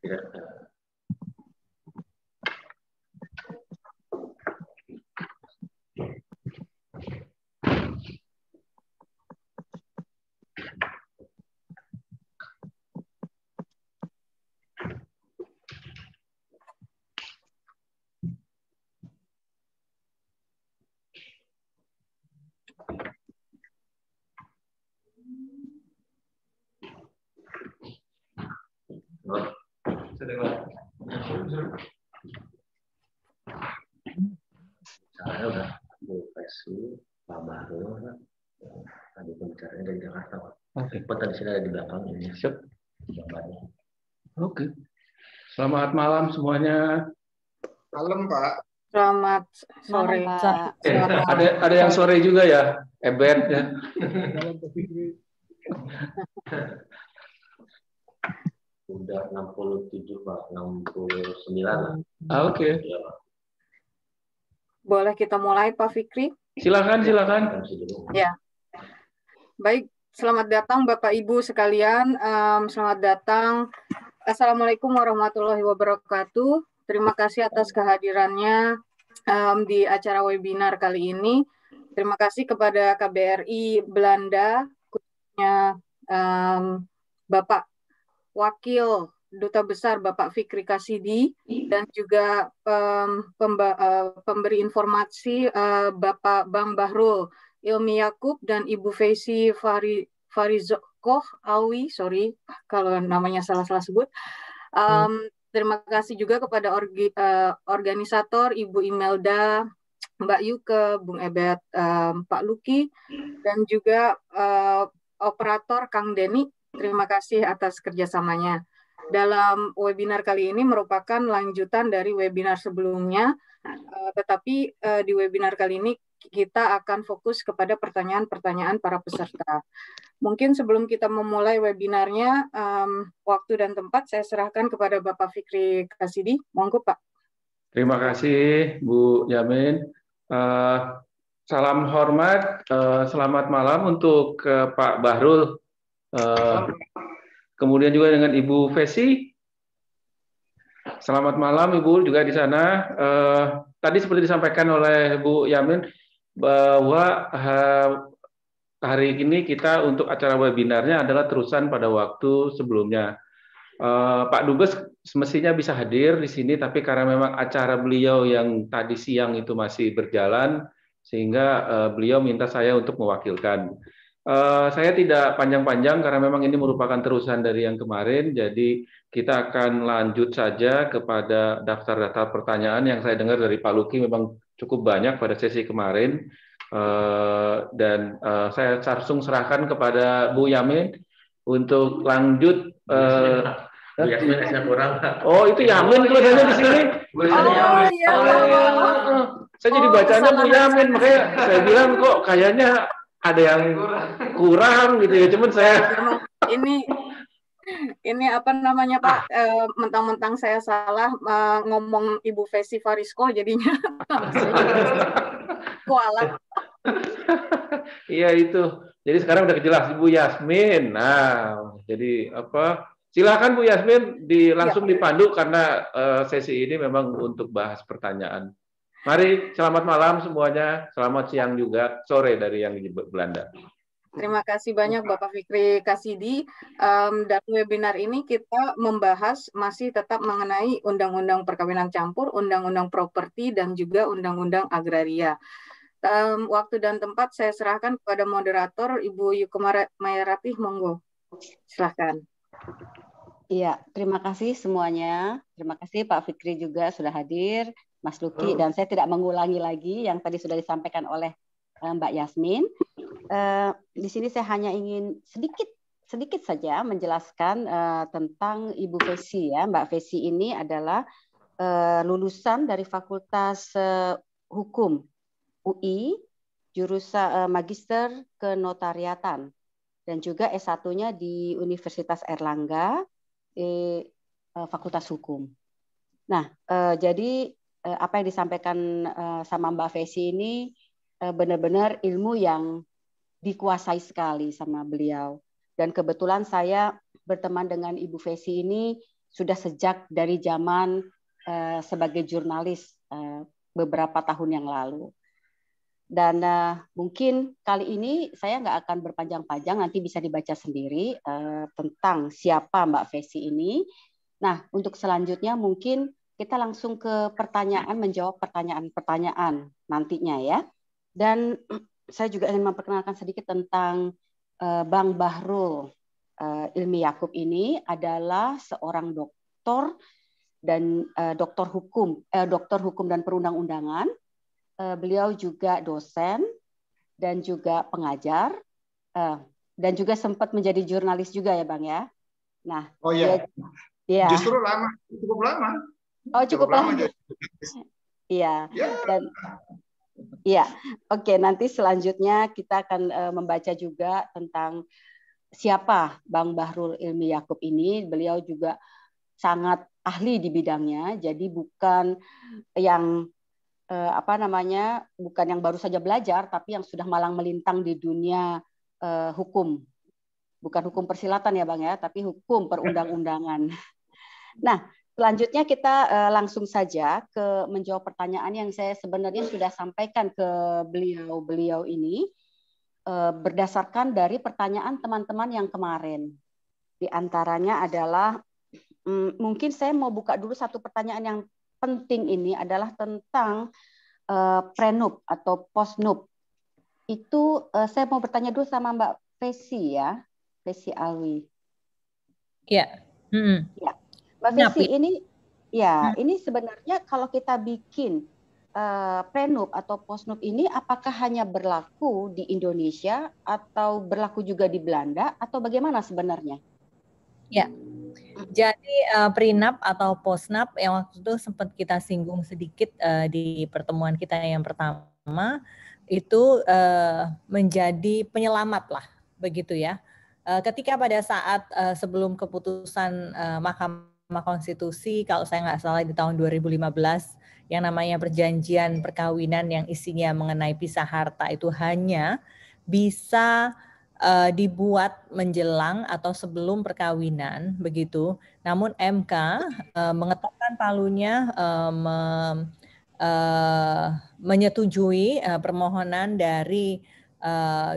Ya. Saya udah profesi Pak Bahrul, tadi pembicaranya dari Jakarta, Pak. Oke. Pak tadi sudah ada di belakang ini. Siap. Oke. Selamat malam semuanya. Malam, Pak. Selamat sore. Ada yang sore juga ya, Ebet ya. Udah 67 Pak, 69. Oke. Ya, Pak. Boleh kita mulai Pak Fikri? Silakan. Ya. Baik, selamat datang Bapak Ibu sekalian. Selamat datang. Assalamualaikum warahmatullahi wabarakatuh. Terima kasih atas kehadirannya di acara webinar kali ini. Terima kasih kepada KBRI Belanda, khususnya Bapak Wakil Duta Besar Bapak Fikri Kasidi, dan juga pemberi informasi Bapak Bang Bahrul Ilmi Yakub dan Ibu Fesi Farizokoh Awi, sorry kalau namanya salah sebut. Terima kasih juga kepada organisator Ibu Imelda, Mbak Yuke, Bung Ebet, Pak Luki, dan juga operator Kang Deni. Terima kasih atas kerjasamanya. Dalam webinar kali ini merupakan lanjutan dari webinar sebelumnya, tetapi di webinar kali ini kita akan fokus kepada pertanyaan-pertanyaan para peserta. Mungkin sebelum kita memulai webinarnya, waktu dan tempat saya serahkan kepada Bapak Fikri Kasidi. Monggo Pak. Terima kasih Bu Yamin. Salam hormat, selamat malam untuk Pak Bahrul. Kemudian juga dengan Ibu Fesi. Selamat malam Ibu juga di sana. Tadi seperti disampaikan oleh Bu Yamin bahwa hari ini kita untuk acara webinarnya adalah terusan pada waktu sebelumnya. Pak Dubes semestinya bisa hadir di sini, tapi karena memang acara beliau yang tadi siang itu masih berjalan, sehingga beliau minta saya untuk mewakilkan. Saya tidak panjang-panjang karena memang ini merupakan terusan dari yang kemarin, jadi kita akan lanjut saja kepada daftar-daftar pertanyaan yang saya dengar dari Pak Luki memang cukup banyak pada sesi kemarin, dan saya langsung serahkan kepada Bu Yamin untuk lanjut. Bu Yasmin S-nya kurang. Oh, itu Yamin tulisannya di sini. Oh iya. Saya jadi bacanya Bu Yamin, makanya saya bilang kok kayaknya ada yang kurang gitu ya. Cuman saya ini apa namanya Pak? Mentang-mentang saya salah ngomong Ibu Fesi Farisko jadinya kualat. Iya itu. Jadi sekarang udah jelas Ibu Yasmin. Nah, jadi apa? Silakan Bu Yasmin langsung dipandu karena sesi ini memang untuk bahas pertanyaan. Mari, selamat malam semuanya. Selamat siang juga, sore dari yang di Belanda. Terima kasih banyak Bapak Fikri Kasidi. Dalam webinar ini kita membahas masih tetap mengenai Undang-Undang Perkawinan Campur, Undang-Undang Properti, dan juga Undang-Undang Agraria. Waktu dan tempat saya serahkan kepada moderator Ibu Yuke Mayarati, monggo. Silahkan. Iya, terima kasih semuanya. Terima kasih Pak Fikri juga sudah hadir, Mas Luki, dan saya tidak mengulangi lagi yang tadi sudah disampaikan oleh Mbak Yasmin. Di sini saya hanya ingin sedikit saja menjelaskan tentang Ibu Fesi ya. Mbak Fesi ini adalah lulusan dari Fakultas Hukum UI, jurusan Magister Kenotariatan, dan juga S1-nya di Universitas Erlangga, Fakultas Hukum. Nah, jadi apa yang disampaikan sama Mbak Fesi ini benar-benar ilmu yang dikuasai sekali sama beliau. Dan kebetulan saya berteman dengan Ibu Fesi ini sudah sejak dari zaman sebagai jurnalis beberapa tahun yang lalu. Dan mungkin kali ini saya nggak akan berpanjang-panjang, nanti bisa dibaca sendiri tentang siapa Mbak Fesi ini. Nah, untuk selanjutnya mungkin kita langsung ke pertanyaan, menjawab pertanyaan-pertanyaan nantinya ya. Dan saya juga ingin memperkenalkan sedikit tentang Bang Bahrul Ilmi Yaakob ini adalah seorang doktor dan doktor hukum dan perundang-undangan. Beliau juga dosen dan juga pengajar dan juga sempat menjadi jurnalis juga ya Bang ya. Nah, oh iya. Ya. Justru lama, cukup lama. Oh, cukup lama. Iya. Ya. Dan iya. Oke, nanti selanjutnya kita akan membaca juga tentang siapa Bang Bahrul Ilmi Yaakob ini. Beliau juga sangat ahli di bidangnya. Jadi bukan yang bukan yang baru saja belajar, tapi yang sudah malang melintang di dunia hukum. Bukan hukum persilatan ya Bang ya, tapi hukum perundang-undangan. Nah, selanjutnya kita langsung saja ke menjawab pertanyaan yang saya sebenarnya sudah sampaikan ke beliau ini berdasarkan dari pertanyaan teman-teman yang kemarin. Di antaranya adalah, mungkin saya mau buka dulu satu pertanyaan yang penting ini adalah tentang prenup atau postnup. Itu saya mau bertanya dulu sama Mbak Fesi ya, Fesi Alwi. Ya. Ya. Mbak Fesi ini ini sebenarnya kalau kita bikin prenup atau postnup ini apakah hanya berlaku di Indonesia atau berlaku juga di Belanda atau bagaimana sebenarnya? Ya. Jadi prenup atau postnup yang waktu itu sempat kita singgung sedikit di pertemuan kita yang pertama itu menjadi penyelamat lah begitu ya. Ketika pada saat sebelum keputusan Mahkamah Konstitusi kalau saya nggak salah di tahun 2015 yang namanya perjanjian perkawinan yang isinya mengenai pisah harta itu hanya bisa dibuat menjelang atau sebelum perkawinan begitu. Namun MK mengetukkan palunya menyetujui permohonan dari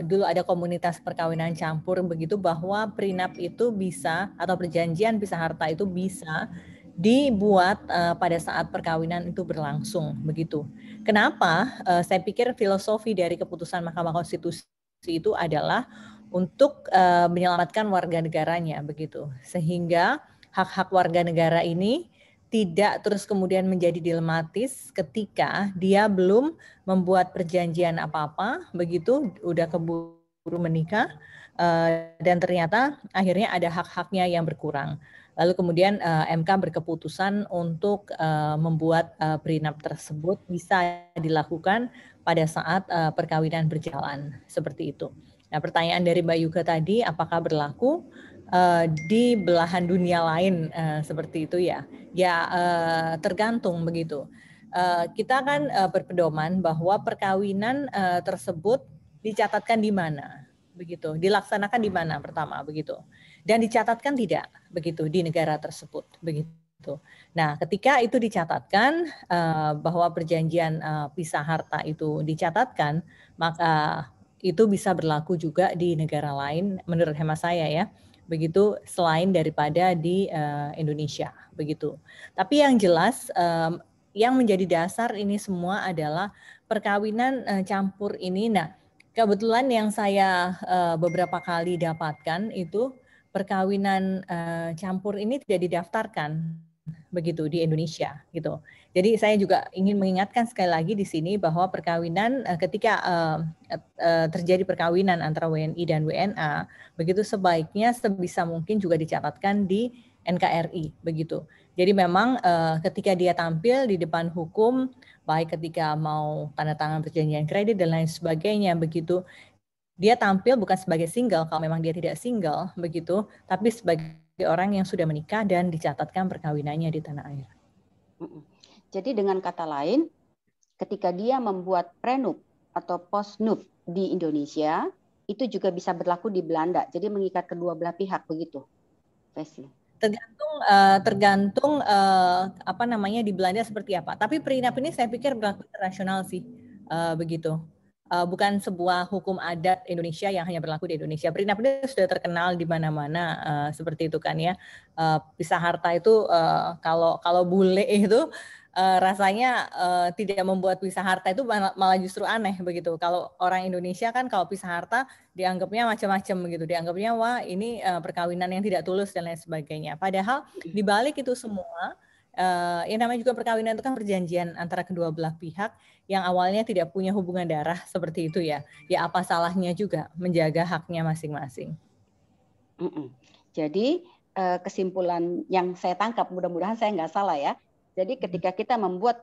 dulu ada komunitas perkawinan campur begitu bahwa prenup itu bisa atau perjanjian pisah harta itu bisa dibuat pada saat perkawinan itu berlangsung begitu. Kenapa? Saya pikir filosofi dari keputusan Mahkamah Konstitusi itu adalah untuk menyelamatkan warga negaranya begitu, sehingga hak-hak warga negara ini tidak terus kemudian menjadi dilematis ketika dia belum membuat perjanjian apa-apa begitu, udah keburu menikah dan ternyata akhirnya ada hak-haknya yang berkurang. Lalu kemudian MK berkeputusan untuk membuat prenup tersebut bisa dilakukan pada saat perkawinan berjalan seperti itu. Nah, pertanyaan dari Mbak Yuga tadi, apakah berlaku di belahan dunia lain seperti itu ya? Ya tergantung begitu. Kita kan berpedoman bahwa perkawinan tersebut dicatatkan di mana, begitu, dilaksanakan di mana pertama begitu, dan dicatatkan tidak begitu di negara tersebut begitu. Nah, ketika itu dicatatkan bahwa perjanjian pisah harta itu dicatatkan, maka itu bisa berlaku juga di negara lain menurut hemat saya ya. Begitu selain daripada di Indonesia begitu. Tapi yang jelas yang menjadi dasar ini semua adalah perkawinan campur ini. Nah, kebetulan yang saya beberapa kali dapatkan itu perkawinan campur ini tidak didaftarkan begitu di Indonesia gitu. Jadi saya juga ingin mengingatkan sekali lagi di sini bahwa perkawinan ketika terjadi perkawinan antara WNI dan WNA begitu sebaiknya sebisa mungkin juga dicatatkan di NKRI begitu. Jadi memang ketika dia tampil di depan hukum baik ketika mau tanda tangan perjanjian kredit dan lain sebagainya begitu, dia tampil bukan sebagai single kalau memang dia tidak single begitu, tapi sebagai orang yang sudah menikah dan dicatatkan perkawinannya di tanah air. Jadi dengan kata lain, ketika dia membuat prenup atau postnup di Indonesia, itu juga bisa berlaku di Belanda. Jadi mengikat kedua belah pihak begitu, Fesi. Tergantung apa namanya di Belanda seperti apa. Tapi prenup ini saya pikir berlaku internasional sih, begitu. Bukan sebuah hukum adat Indonesia yang hanya berlaku di Indonesia. Prenup ini sudah terkenal di mana-mana, seperti itu kan ya. Pisah harta itu kalau bule itu rasanya tidak membuat pisah harta itu malah justru aneh begitu. Kalau orang Indonesia kan kalau pisah harta dianggapnya macam-macam begitu. Dianggapnya wah ini perkawinan yang tidak tulus dan lain sebagainya. Padahal di balik itu semua yang namanya juga perkawinan itu kan perjanjian antara kedua belah pihak yang awalnya tidak punya hubungan darah seperti itu ya. Ya apa salahnya juga menjaga haknya masing-masing. Jadi kesimpulan yang saya tangkap, mudah-mudahan saya nggak salah ya. Jadi ketika kita membuat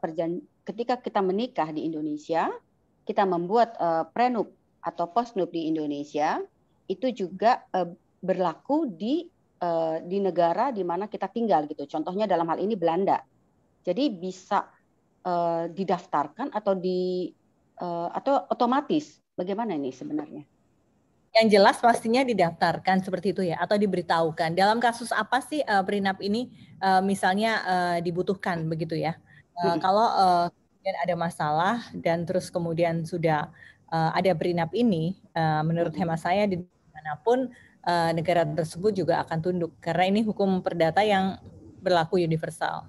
ketika kita menikah di Indonesia, kita membuat prenup atau postnup di Indonesia, itu juga berlaku di negara di mana kita tinggal gitu. Contohnya dalam hal ini Belanda. Jadi bisa didaftarkan atau atau otomatis. Bagaimana ini sebenarnya? Yang jelas pastinya didaftarkan seperti itu ya, atau diberitahukan. Dalam kasus apa sih prenup ini misalnya dibutuhkan begitu ya? Kalau kemudian ada masalah dan terus kemudian sudah ada prenup ini, menurut hemat saya di manapun negara tersebut juga akan tunduk karena ini hukum perdata yang berlaku universal.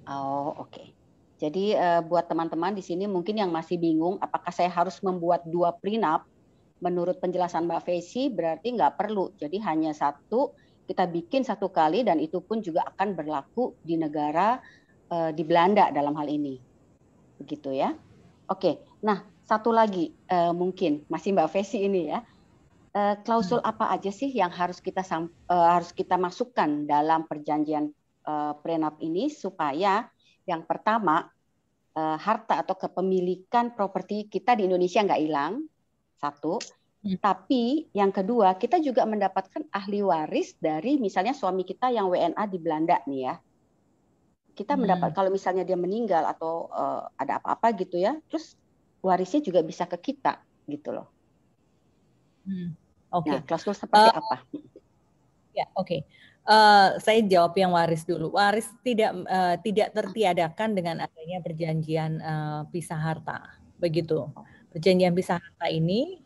Oh, oke. Jadi buat teman-teman di sini mungkin yang masih bingung apakah saya harus membuat 2 prenup, menurut penjelasan Mbak Fesi berarti nggak perlu. Jadi hanya satu, kita bikin 1 kali dan itu pun juga akan berlaku di negara di Belanda dalam hal ini. Begitu ya. Oke. Nah, satu lagi mungkin masih Mbak Fesi ini ya. Klausul apa aja sih yang harus kita masukkan dalam perjanjian prenup ini supaya yang pertama harta atau kepemilikan properti kita di Indonesia nggak hilang, satu. Tapi yang kedua kita juga mendapatkan ahli waris dari misalnya suami kita yang WNA di Belanda nih ya. Kita mendapat kalau misalnya dia meninggal atau ada apa-apa gitu ya, terus warisnya juga bisa ke kita gitu loh. Okay. Nah, klausul seperti apa? Ya, oke. Saya jawab yang waris dulu. Waris tidak tertiadakan dengan adanya perjanjian pisah harta, begitu. Perjanjian pisah harta ini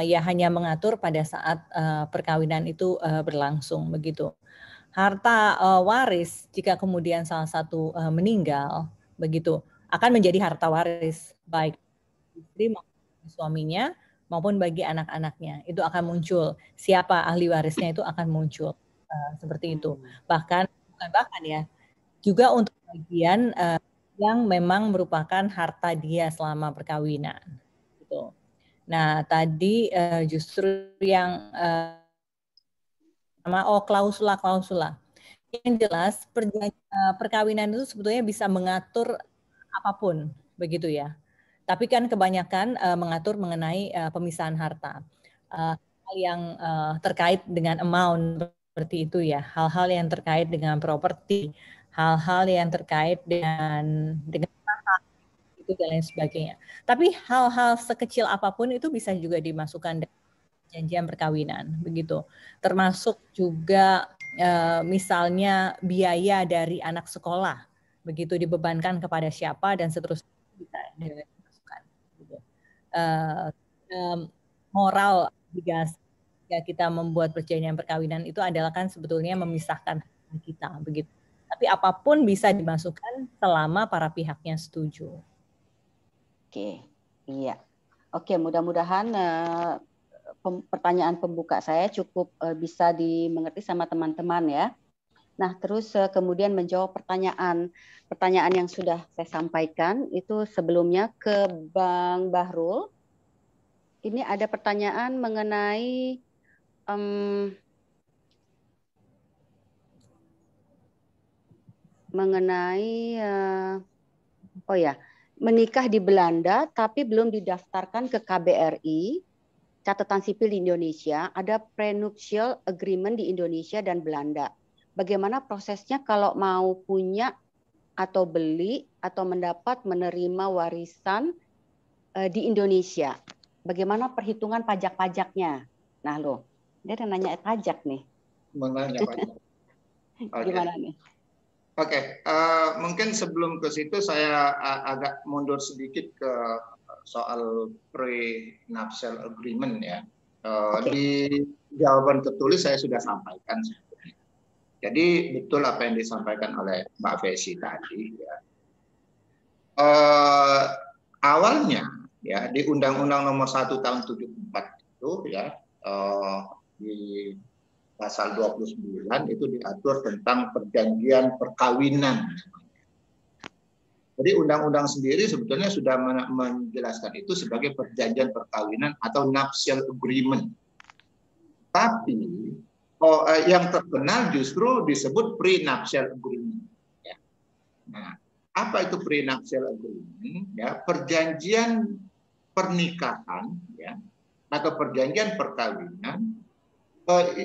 ya hanya mengatur pada saat perkawinan itu berlangsung, begitu. Harta waris jika kemudian salah satu meninggal, begitu, akan menjadi harta waris baik istri maupun suaminya maupun bagi anak-anaknya. Itu akan muncul siapa ahli warisnya itu akan muncul. Seperti itu. Bahkan ya, juga untuk bagian yang memang merupakan harta dia selama perkawinan. Gitu. Nah, tadi justru yang klausula. Yang jelas perkawinan itu sebetulnya bisa mengatur apapun, begitu ya. Tapi kan kebanyakan mengatur mengenai pemisahan harta. Hal yang terkait dengan amount seperti itu ya, hal-hal yang terkait dengan properti, hal-hal yang terkait dengan hak itu dan lain sebagainya. Tapi hal-hal sekecil apapun itu bisa juga dimasukkan dalam perjanjian perkawinan, begitu. Termasuk juga misalnya biaya dari anak sekolah, begitu dibebankan kepada siapa dan seterusnya bisa dimasukkan. Gitu. Moral obligasi jika kita membuat perjanjian perkawinan itu adalah kan sebetulnya memisahkan kita, begitu. Tapi apapun bisa dimasukkan selama para pihaknya setuju. Oke, iya. Oke, mudah-mudahan pertanyaan pembuka saya cukup bisa dimengerti sama teman-teman ya. Nah, terus kemudian menjawab pertanyaan yang sudah saya sampaikan itu sebelumnya ke Bang Bahrul. Ini ada pertanyaan mengenai menikah di Belanda tapi belum didaftarkan ke KBRI, catatan sipil di Indonesia, ada prenuptial agreement di Indonesia dan Belanda. Bagaimana prosesnya kalau mau punya atau beli atau menerima warisan di Indonesia? Bagaimana perhitungan pajak-pajaknya? Nah, dia ada nanya pajak nih. Menanya pajak. Gimana nih? Oke, mungkin sebelum ke situ saya agak mundur sedikit ke soal pre-nuptial agreement ya. Di jawaban tertulis saya sudah sampaikan. Jadi betul apa yang disampaikan oleh Mbak Fesi tadi. Ya. Awalnya ya di Undang-Undang Nomor 1 Tahun 74 itu ya di pasal 29 itu diatur tentang perjanjian perkawinan. Jadi undang-undang sendiri sebetulnya sudah menjelaskan itu sebagai perjanjian perkawinan atau nuptial agreement. Tapi yang terkenal justru disebut prenuptial agreement. Ya. Nah, apa itu prenuptial agreement? Ya, perjanjian pernikahan ya atau perjanjian perkawinan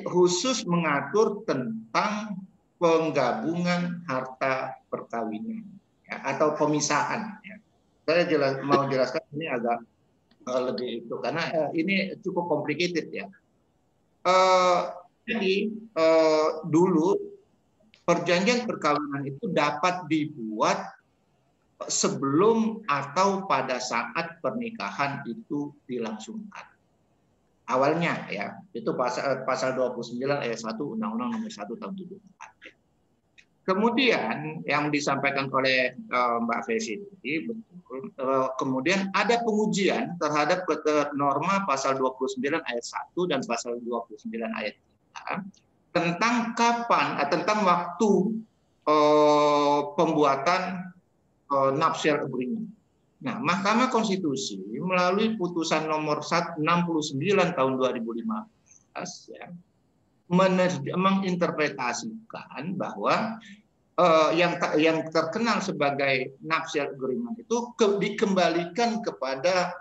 khusus mengatur tentang penggabungan harta perkawinan ya, atau pemisahan. Ya. Saya mau jelaskan ini agak lebih itu karena ini cukup complicated ya. Jadi dulu perjanjian perkawinan itu dapat dibuat sebelum atau pada saat pernikahan itu dilangsungkan. Awalnya ya, itu pasal 29 ayat 1 Undang-Undang Nomor 1 Tahun 74. Kemudian yang disampaikan oleh Mbak Fesi tadi betul. Kemudian ada pengujian terhadap norma pasal 29 ayat 1 dan pasal 29 ayat 3 tentang kapan tentang waktu pembuatan nuptial agreement. Nah, Mahkamah Konstitusi melalui putusan nomor 69 tahun 2015 ya, menginterpretasikan bahwa yang terkenal sebagai nuptial agreement itu dikembalikan kepada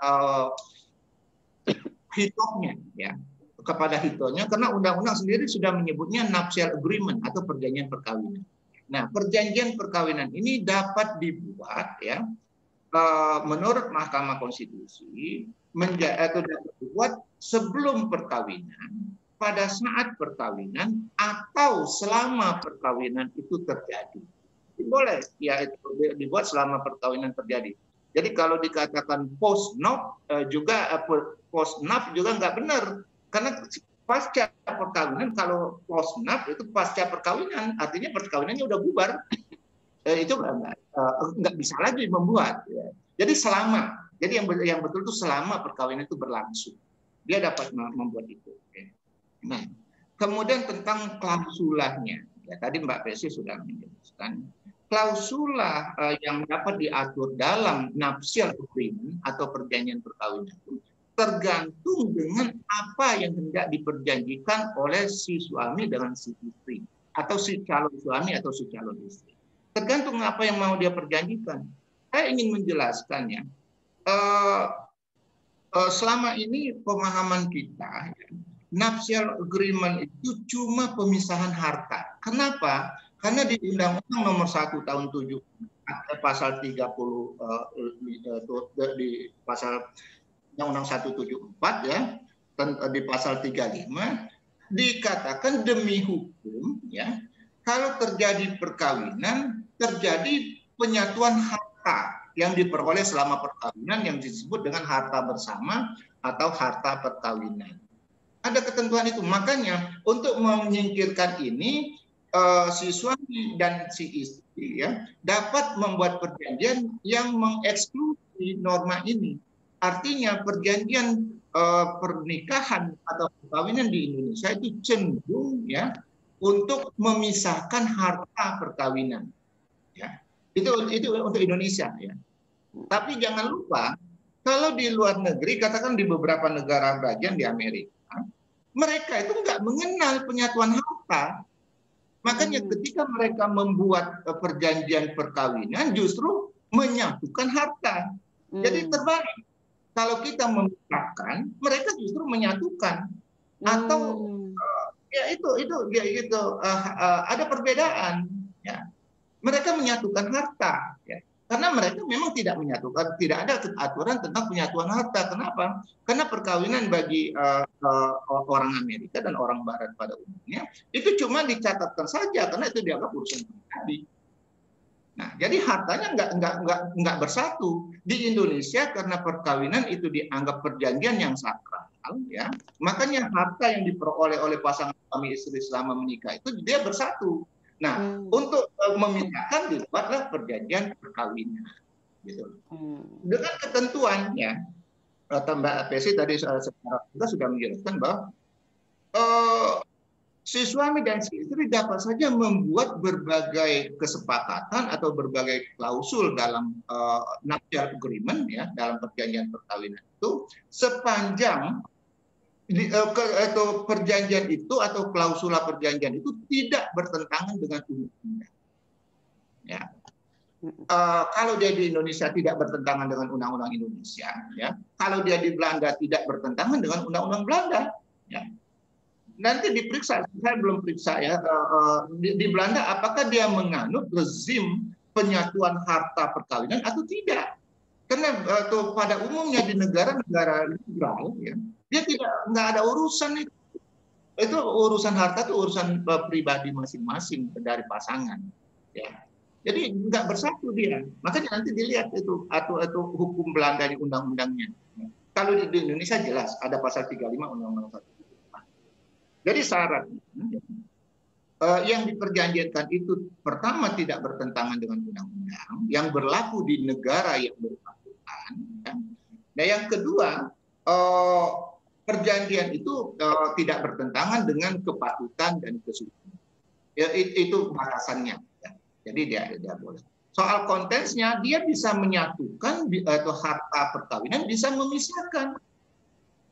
hitohnya ya, kepada hitohnya karena undang-undang sendiri sudah menyebutnya nuptial agreement atau perjanjian perkawinan. Nah, perjanjian perkawinan ini dapat dibuat ya menurut Mahkamah Konstitusi dapat dibuat sebelum perkawinan, pada saat perkawinan, atau selama perkawinan itu terjadi. Boleh ya itu dibuat selama perkawinan terjadi. Jadi kalau dikatakan post-nup juga nggak benar karena pasca perkawinan, kalau post-nup itu pasca perkawinan artinya perkawinannya udah bubar. Itu nggak bisa lagi membuat. Ya. Jadi selama, jadi yang betul itu selama perkawinan itu berlangsung, dia dapat membuat itu. Ya. Nah, kemudian tentang klausulanya, ya tadi Mbak Pesi sudah menjelaskan, klausula yang dapat diatur dalam nuptial agreement atau perjanjian perkawinan itu tergantung dengan apa yang hendak diperjanjikan oleh si suami dengan si istri, atau si calon suami atau si calon istri. Tergantung apa yang mau dia perjanjikan. Saya ingin menjelaskannya. Selama ini pemahaman kita, nuptial agreement itu cuma pemisahan harta. Kenapa? Karena di Undang-Undang Nomor 1 Tahun 74 pasal 30 di pasal Undang-Undang 174 ya, di pasal 35 dikatakan demi hukum ya, kalau terjadi perkawinan terjadi penyatuan harta yang diperoleh selama perkawinan yang disebut dengan harta bersama atau harta perkawinan. Ada ketentuan itu. Makanya untuk menyingkirkan ini si suami dan si istri ya dapat membuat perjanjian yang mengeksklusi norma ini. Artinya perjanjian pernikahan atau perkawinan di Indonesia itu cenderung ya untuk memisahkan harta perkawinan. Ya. Itu untuk Indonesia ya. Tapi jangan lupa kalau di luar negeri, katakan di beberapa negara bagian di Amerika, mereka itu nggak mengenal penyatuan harta. Makanya ketika mereka membuat perjanjian perkawinan justru menyatukan harta. Jadi terbalik. Kalau kita memisahkan, mereka justru menyatukan. Atau ya itu ada perbedaan. Ya. Mereka menyatukan harta. Ya. Karena mereka memang tidak menyatukan, tidak ada aturan tentang penyatuan harta. Kenapa? Karena perkawinan bagi orang Amerika dan orang Barat pada umumnya itu cuma dicatatkan saja karena itu dianggap urusan pribadi. Nah, jadi hartanya nggak bersatu. Di Indonesia karena perkawinan itu dianggap perjanjian yang sakral, ya. Makanya harta yang diperoleh oleh pasangan suami istri selama menikah itu dia bersatu. Nah, untuk memisahkan dibuatlah perjanjian perkawinan, gitu. Dengan ketentuannya, Mbak Pesi tadi kita sudah menjelaskan bahwa si suami dan si istri dapat saja membuat berbagai kesepakatan atau berbagai klausul dalam nuptial agreement, ya, dalam perjanjian perkawinan itu sepanjang atau perjanjian itu atau klausula perjanjian itu tidak bertentangan dengan undang-undang. Ya. Kalau dia di Indonesia tidak bertentangan dengan undang-undang Indonesia, ya. Kalau dia di Belanda tidak bertentangan dengan undang-undang Belanda, ya. Nanti diperiksa, saya belum periksa ya, di Belanda apakah dia menganut rezim penyatuan harta perkawinan atau tidak? Karena pada umumnya di negara-negara liberal, ya, dia nggak ada urusan itu. Itu urusan harta itu urusan pribadi masing-masing dari pasangan, ya. Jadi nggak bersatu dia. Makanya nanti dilihat itu atau hukum Belanda di undang-undangnya. Kalau di Indonesia jelas ada pasal 35 Undang-Undang 1. Jadi syarat yang diperjanjikan itu pertama tidak bertentangan dengan undang-undang yang berlaku di negara yang bersangkutan. Ya. Nah, yang kedua, perjanjian itu tidak bertentangan dengan kepatutan dan kesucian. Ya, itu batasannya. Ya. Jadi dia boleh. Soal konteksnya, dia bisa menyatukan atau harta perkawinan, bisa memisahkan.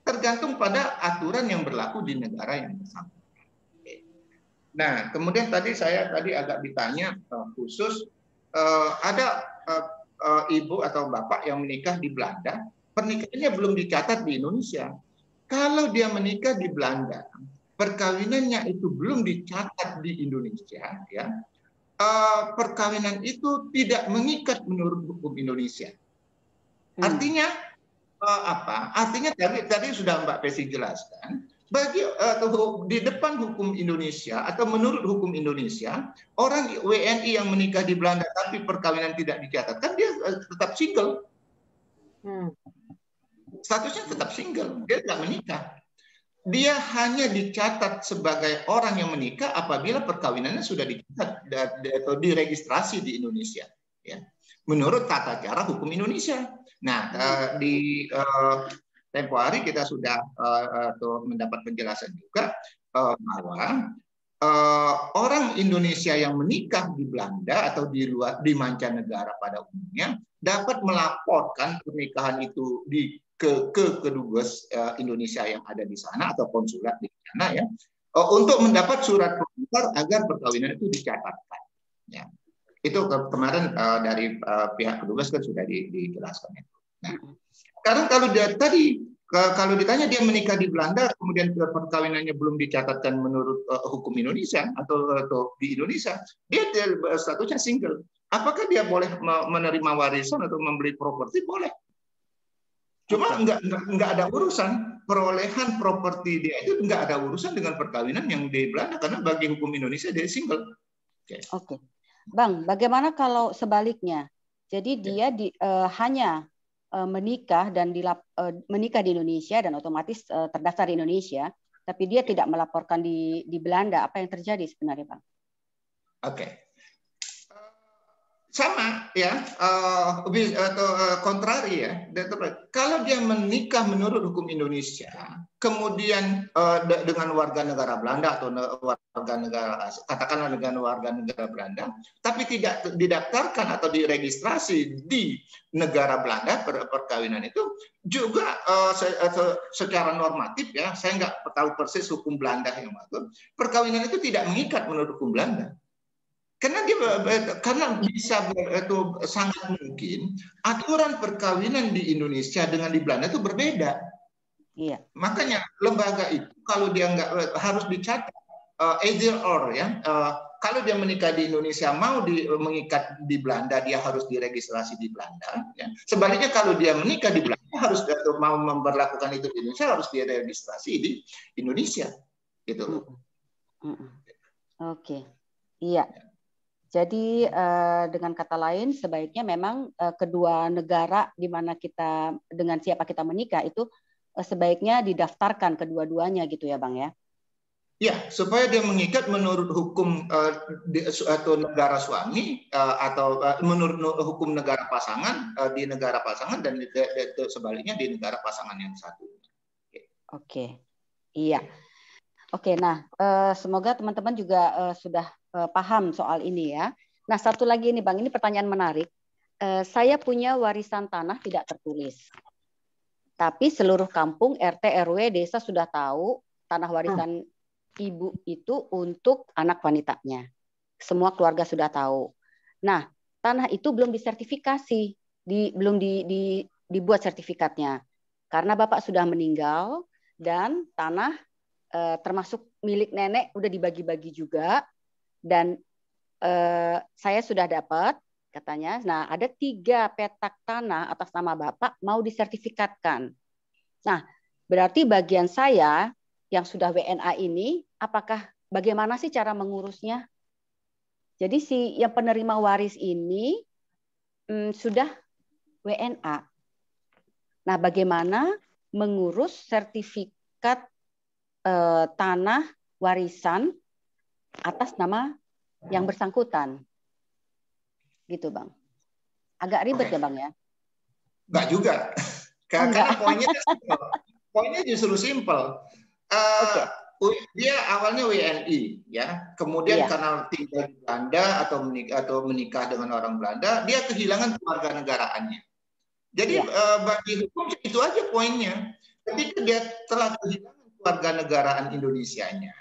Tergantung pada aturan yang berlaku di negara yang bersangkutan. Nah, kemudian saya tadi agak ditanya khusus ada ibu atau bapak yang menikah di Belanda, pernikahannya belum dicatat di Indonesia. Kalau dia menikah di Belanda, perkawinannya itu belum dicatat di Indonesia, ya. Perkawinan itu tidak mengikat menurut hukum Indonesia. Artinya apa? Artinya tadi sudah Mbak Pesi jelaskan, bagi di depan hukum Indonesia atau menurut hukum Indonesia, orang WNI yang menikah di Belanda tapi perkawinan tidak dicatatkan, dia tetap single. Statusnya tetap single, dia tidak menikah. Dia hanya dicatat sebagai orang yang menikah apabila perkawinannya sudah dicatat atau diregistrasi di Indonesia, ya. Menurut tata cara hukum Indonesia. Nah, di tempo hari kita sudah mendapat penjelasan juga bahwa orang Indonesia yang menikah di Belanda atau di mancanegara pada umumnya dapat melaporkan pernikahan itu ke kedubes Indonesia yang ada di sana atau konsulat di sana, ya, untuk mendapat surat pengantar agar perkawinan itu dicatatkan. Ya. Itu kemarin dari pihak kedubes kan sudah dijelaskan itu. Nah, sekarang kalau ditanya dia menikah di Belanda kemudian perkawinannya belum dicatatkan menurut hukum Indonesia atau di Indonesia, dia statusnya single. Apakah dia boleh menerima warisan atau membeli properti? Boleh. Cuma nggak ada urusan perolehan properti dia itu, nggak ada urusan dengan perkawinan yang di Belanda karena bagi hukum Indonesia dia single. Oke. Bang, bagaimana kalau sebaliknya? Jadi dia hanya menikah di Indonesia dan otomatis terdaftar di Indonesia, tapi dia tidak melaporkan di Belanda. Apa yang terjadi sebenarnya, Bang? Oke. Sama ya, atau kontrari ya. Kalau dia menikah menurut hukum Indonesia, kemudian dengan warga negara Belanda atau warga negara, katakanlah dengan warga negara Belanda, tapi tidak didaftarkan atau diregistrasi di negara Belanda, perkawinan itu juga secara normatif ya, saya nggak tahu persis hukum Belanda yang mengatur, perkawinan itu tidak mengikat menurut hukum Belanda. Karena bisa itu sangat mungkin aturan perkawinan di Indonesia dengan di Belanda itu berbeda. Iya. Makanya lembaga itu kalau dia nggak harus dicatat either or ya, kalau dia menikah di Indonesia mau mengikat di Belanda, dia harus diregistrasi di Belanda. Ya. Sebaliknya kalau dia menikah di Belanda harus mau memperlakukan itu di Indonesia harus diregistrasi di Indonesia, gitu. Oke, iya. Jadi dengan kata lain sebaiknya memang kedua negara di mana kita dengan siapa kita menikah itu sebaiknya didaftarkan kedua-duanya gitu ya Bang ya. Ya, supaya dia mengikat menurut hukum atau negara suami atau menurut hukum negara pasangan di negara pasangan dan sebaliknya di negara pasangan yang satu. Oke, iya. Oke, nah semoga teman-teman juga sudah paham soal ini ya. Nah satu lagi nih Bang, ini pertanyaan menarik. Saya punya warisan tanah tidak tertulis, tapi seluruh kampung RT RW desa sudah tahu tanah warisan ibu itu untuk anak wanitanya. Semua keluarga sudah tahu. Nah, tanah itu belum disertifikasi, belum dibuat sertifikatnya. Karena Bapak sudah meninggal dan tanah termasuk milik nenek udah dibagi-bagi juga. Dan saya sudah dapat katanya. Nah, ada 3 petak tanah atas nama Bapak mau disertifikatkan. Nah, berarti bagian saya yang sudah WNA ini, apakah bagaimana sih cara mengurusnya? Jadi si yang penerima waris ini sudah WNA. Nah, bagaimana mengurus sertifikat tanah warisan atas nama yang bersangkutan? Gitu, Bang. Agak ribet ya, Bang ya? Enggak juga. Karena poinnya justru simpel. Dia awalnya WNI, ya. Kemudian karena tinggal di Belanda atau menikah dengan orang Belanda, dia kehilangan kewarganegaraannya. Jadi bagi hukum itu aja poinnya. Ketika dia telah kehilangan kewarganegaraan Indonesianya,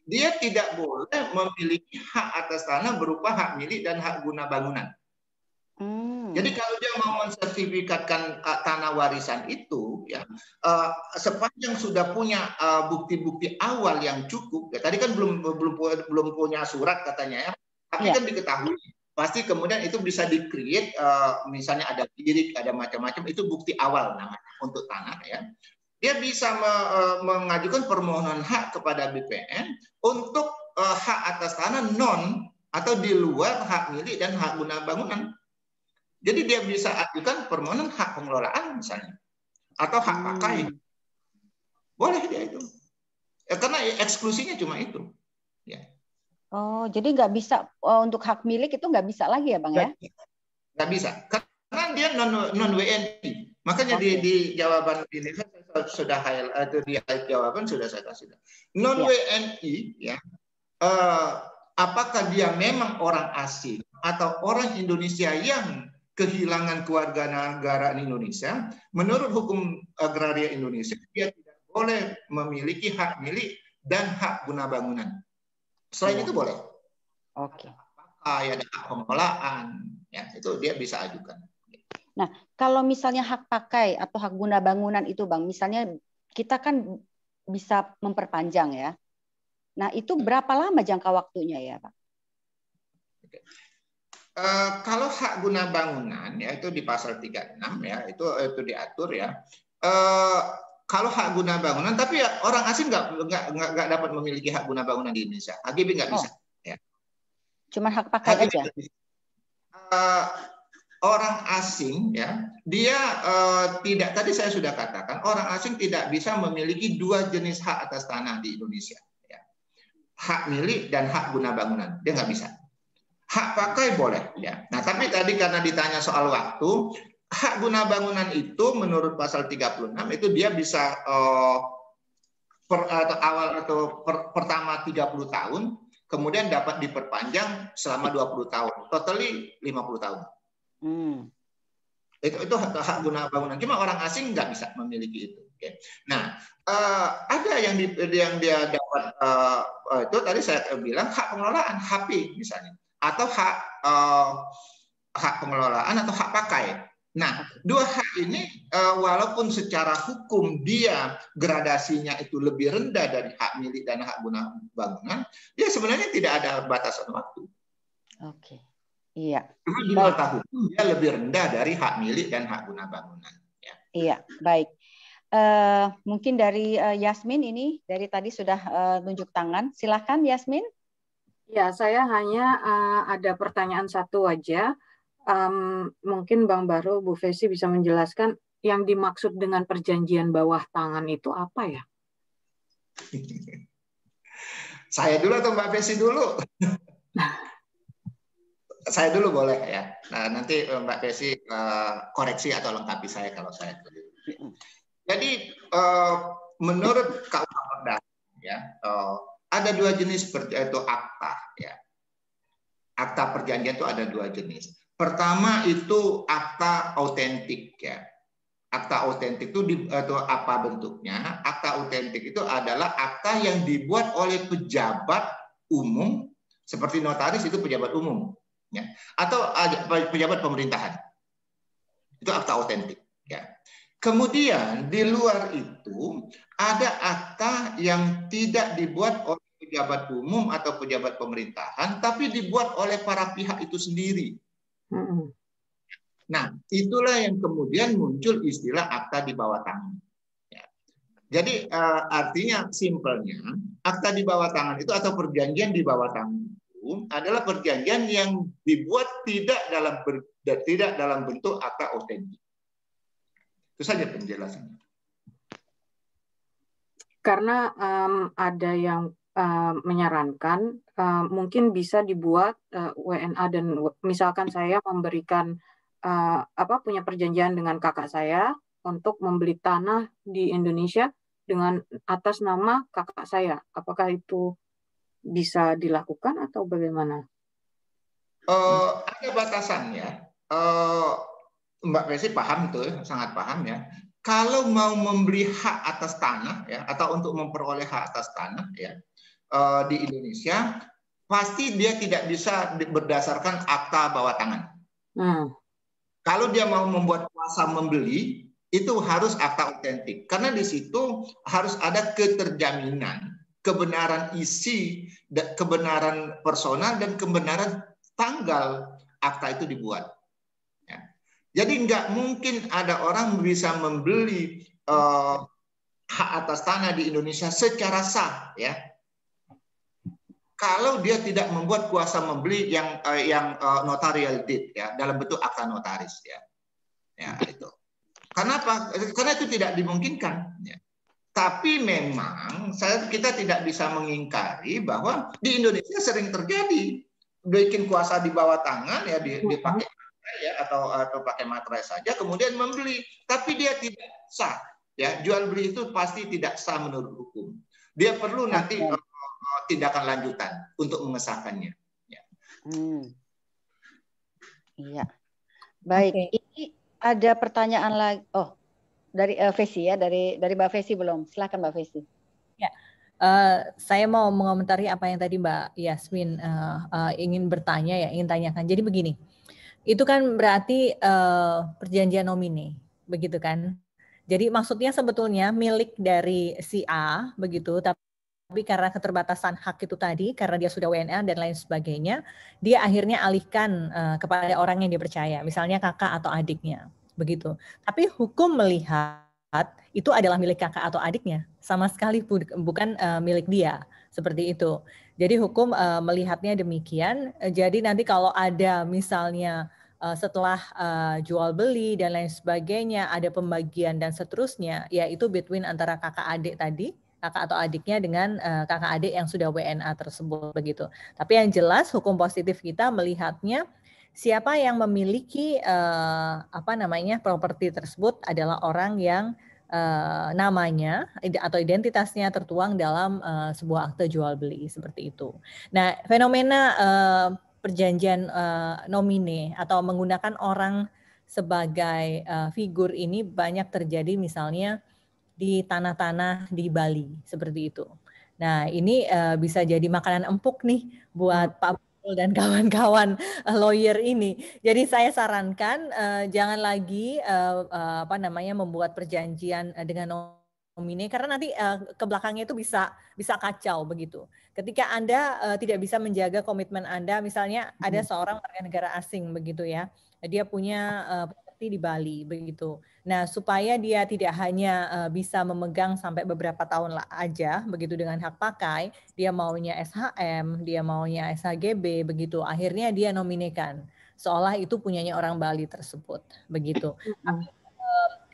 dia tidak boleh memiliki hak atas tanah berupa hak milik dan hak guna bangunan. Jadi kalau dia mau mensertifikatkan tanah warisan itu, ya sepanjang sudah punya bukti-bukti awal yang cukup, ya, tadi kan belum punya surat katanya ya, tapi kan diketahui pasti kemudian itu bisa di-create, misalnya ada lirik, ada macam-macam, itu bukti awal namanya untuk tanah ya. Dia bisa mengajukan permohonan hak kepada BPN untuk hak atas tanah non atau di luar hak milik dan hak guna bangunan. Jadi dia bisa ajukan permohonan hak pengelolaan misalnya atau hak pakai, boleh dia itu, karena eksklusinya cuma itu. Ya. Oh, jadi nggak bisa untuk hak milik itu nggak bisa lagi ya, Bang ya? Nggak bisa, karena dia non WNI. Makanya di jawaban ini saya sudah highlight, di jawaban sudah saya kasih. Non WNI ya, apakah dia memang orang asing atau orang Indonesia yang kehilangan kewarganegaraan Indonesia, menurut hukum agraria Indonesia dia tidak boleh memiliki hak milik dan hak guna bangunan. Selain itu boleh. Oke. Ada hak pengelolaan, ya itu dia bisa ajukan. Nah, kalau misalnya hak pakai atau hak guna bangunan itu, Bang, misalnya kita kan bisa memperpanjang ya. Nah, itu berapa lama jangka waktunya ya, Pak? Oke. Kalau hak guna bangunan ya itu di pasal 36 ya itu diatur ya. Kalau hak guna bangunan, tapi ya, orang asing nggak dapat memiliki hak guna bangunan di Indonesia. HGB nggak bisa. Ya. Cuma hak pakai HGB aja. Orang asing ya dia tidak, tadi saya sudah katakan orang asing tidak bisa memiliki 2 jenis hak atas tanah di Indonesia. Ya. Hak milik dan hak guna bangunan dia nggak bisa. Hak pakai boleh ya. Nah, tapi tadi karena ditanya soal waktu, hak guna bangunan itu menurut pasal 36 itu dia bisa pertama 30 tahun, kemudian dapat diperpanjang selama 20 tahun. Totally 50 tahun. Itu hak guna bangunan. Cuma orang asing nggak bisa memiliki itu. Okay. Nah, ada yang dia dapat itu tadi saya bilang hak pengelolaan HP misalnya. Atau hak pengelolaan atau hak pakai. Nah, dua hak ini walaupun secara hukum dia gradasinya itu lebih rendah dari hak milik dan hak guna bangunan, dia sebenarnya tidak ada batasan waktu. Oke. Iya. Karena di mata hukum dia lebih rendah dari hak milik dan hak guna bangunan. Ya. Iya, baik. Mungkin dari Yasmin ini dari tadi sudah nunjuk tangan. Silakan Yasmin. Ya, saya hanya ada pertanyaan satu aja. Mungkin Bang Bahrul, Bu Fesi bisa menjelaskan yang dimaksud dengan perjanjian bawah tangan itu apa ya? Saya dulu atau Mbak Fesi dulu? Saya dulu boleh ya. Nah, nanti Mbak Fesi koreksi atau lengkapi saya kalau saya keliru. Jadi menurut KUH Perdata ya, ada dua jenis itu akta ya. Akta perjanjian itu ada dua jenis. Pertama itu akta autentik ya. Akta autentik itu apa bentuknya? Akta autentik itu adalah akta yang dibuat oleh pejabat umum, seperti notaris itu pejabat umum ya, atau pejabat pemerintahan. Itu akta autentik ya. Kemudian di luar itu ada akta yang tidak dibuat oleh pejabat umum atau pejabat pemerintahan, tapi dibuat oleh para pihak itu sendiri. Nah, itulah yang kemudian muncul istilah akta di bawah tangan. Ya. Jadi artinya simpelnya, akta di bawah tangan itu atau perjanjian di bawah tangan itu adalah perjanjian yang dibuat tidak dalam bentuk akta autentik. Itu saja penjelasannya. Karena ada yang menyarankan mungkin bisa dibuat WNA dan misalkan saya memberikan punya perjanjian dengan kakak saya untuk membeli tanah di Indonesia dengan atas nama kakak saya. Apakah itu bisa dilakukan atau bagaimana? Ada batasannya. Mbak Fesi paham itu, sangat paham ya. Kalau mau membeli hak atas tanah ya, atau untuk memperoleh hak atas tanah ya di Indonesia, pasti dia tidak bisa berdasarkan akta bawah tangan. Kalau dia mau membuat kuasa membeli, itu harus akta autentik. Karena di situ harus ada keterjaminan, kebenaran isi, kebenaran personal, dan kebenaran tanggal akta itu dibuat. Ya. Jadi nggak mungkin ada orang bisa membeli hak atas tanah di Indonesia secara sah, ya. Kalau dia tidak membuat kuasa membeli yang notarial deed ya dalam bentuk akta notaris ya. Ya itu. Kenapa? Karena itu tidak dimungkinkan ya. Tapi memang kita tidak bisa mengingkari bahwa di Indonesia sering terjadi bikin kuasa di bawah tangan ya dipakai ya atau pakai materai saja kemudian membeli tapi dia tidak sah ya. Jual beli itu pasti tidak sah menurut hukum. Dia perlu nanti tindakan lanjutan untuk mengesahkannya. Ya. Iya. Baik. Ini ada pertanyaan lagi. Oh, dari Fesi ya, dari Mbak Fesi belum. Silakan Mbak Fesi. Ya. Saya mau mengomentari apa yang tadi Mbak Yasmin ingin bertanya ya, ingin tanyakan. Jadi begini, itu kan berarti perjanjian nomine, begitu kan? Jadi maksudnya sebetulnya milik dari si A, begitu, tapi karena keterbatasan hak itu tadi, karena dia sudah WNA dan lain sebagainya, dia akhirnya alihkan kepada orang yang dia percaya, misalnya kakak atau adiknya, begitu. Tapi hukum melihat itu adalah milik kakak atau adiknya, sama sekali bukan milik dia, seperti itu. Jadi hukum melihatnya demikian. Jadi nanti kalau ada misalnya setelah jual beli dan lain sebagainya, ada pembagian dan seterusnya, yaitu between antara kakak adik tadi, kakak atau adiknya dengan kakak adik yang sudah WNA tersebut begitu. Tapi yang jelas hukum positif kita melihatnya siapa yang memiliki properti tersebut adalah orang yang namanya atau identitasnya tertuang dalam sebuah akte jual beli seperti itu. Nah, fenomena perjanjian nomine atau menggunakan orang sebagai figur ini banyak terjadi misalnya di tanah-tanah di Bali seperti itu. Nah, ini bisa jadi makanan empuk nih buat Pak dan kawan-kawan lawyer ini. Jadi saya sarankan jangan lagi membuat perjanjian dengan nomine, karena nanti ke belakangnya itu bisa kacau begitu. Ketika Anda tidak bisa menjaga komitmen Anda, misalnya ada seorang warga negara asing begitu ya, dia punya properti di Bali begitu. Nah, supaya dia tidak hanya bisa memegang sampai beberapa tahun aja begitu dengan hak pakai, dia maunya SHM, dia maunya SHGB begitu. Akhirnya dia nominekan seolah itu punyanya orang Bali tersebut begitu.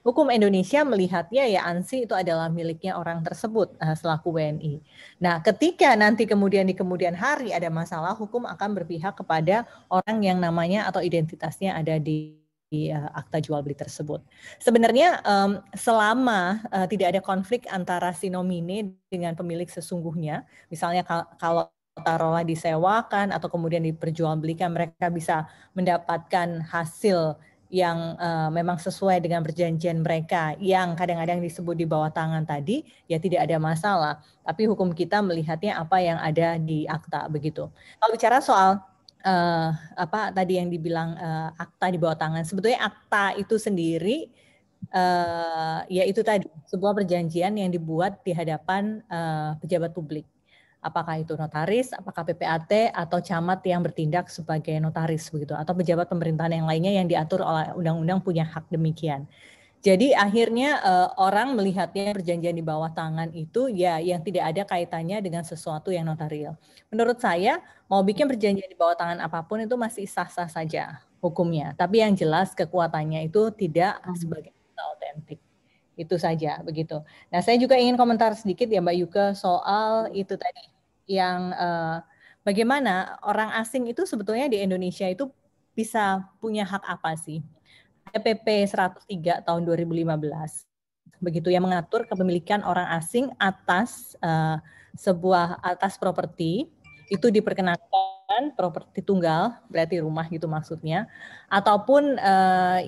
Hukum Indonesia melihatnya ya ANSI itu adalah miliknya orang tersebut selaku WNI. Nah, ketika nanti kemudian di kemudian hari ada masalah, hukum akan berpihak kepada orang yang namanya atau identitasnya ada di akta jual beli tersebut. Sebenarnya selama tidak ada konflik antara si nomine dengan pemilik sesungguhnya, misalnya kalau taruhlah disewakan atau kemudian diperjualbelikan, mereka bisa mendapatkan hasil yang memang sesuai dengan perjanjian mereka yang kadang-kadang disebut di bawah tangan tadi, ya tidak ada masalah. Tapi hukum kita melihatnya apa yang ada di akta begitu. Kalau bicara soal tadi yang dibilang akta di bawah tangan, sebetulnya akta itu sendiri ya itu tadi sebuah perjanjian yang dibuat di hadapan pejabat publik. Apakah itu notaris, apakah PPAT atau camat yang bertindak sebagai notaris begitu, atau pejabat pemerintahan yang lainnya yang diatur oleh undang-undang punya hak demikian. Jadi akhirnya orang melihatnya perjanjian di bawah tangan itu ya yang tidak ada kaitannya dengan sesuatu yang notarial. Menurut saya mau bikin perjanjian di bawah tangan apapun itu masih sah-sah saja hukumnya. Tapi yang jelas kekuatannya itu tidak sebagai autentik. Itu saja begitu. Nah, saya juga ingin komentar sedikit ya Mbak Yuke soal itu tadi yang bagaimana orang asing itu sebetulnya di Indonesia itu bisa punya hak apa sih? PP 103 tahun 2015 begitu yang mengatur kepemilikan orang asing atas atas properti itu diperkenakan properti tunggal berarti rumah gitu maksudnya ataupun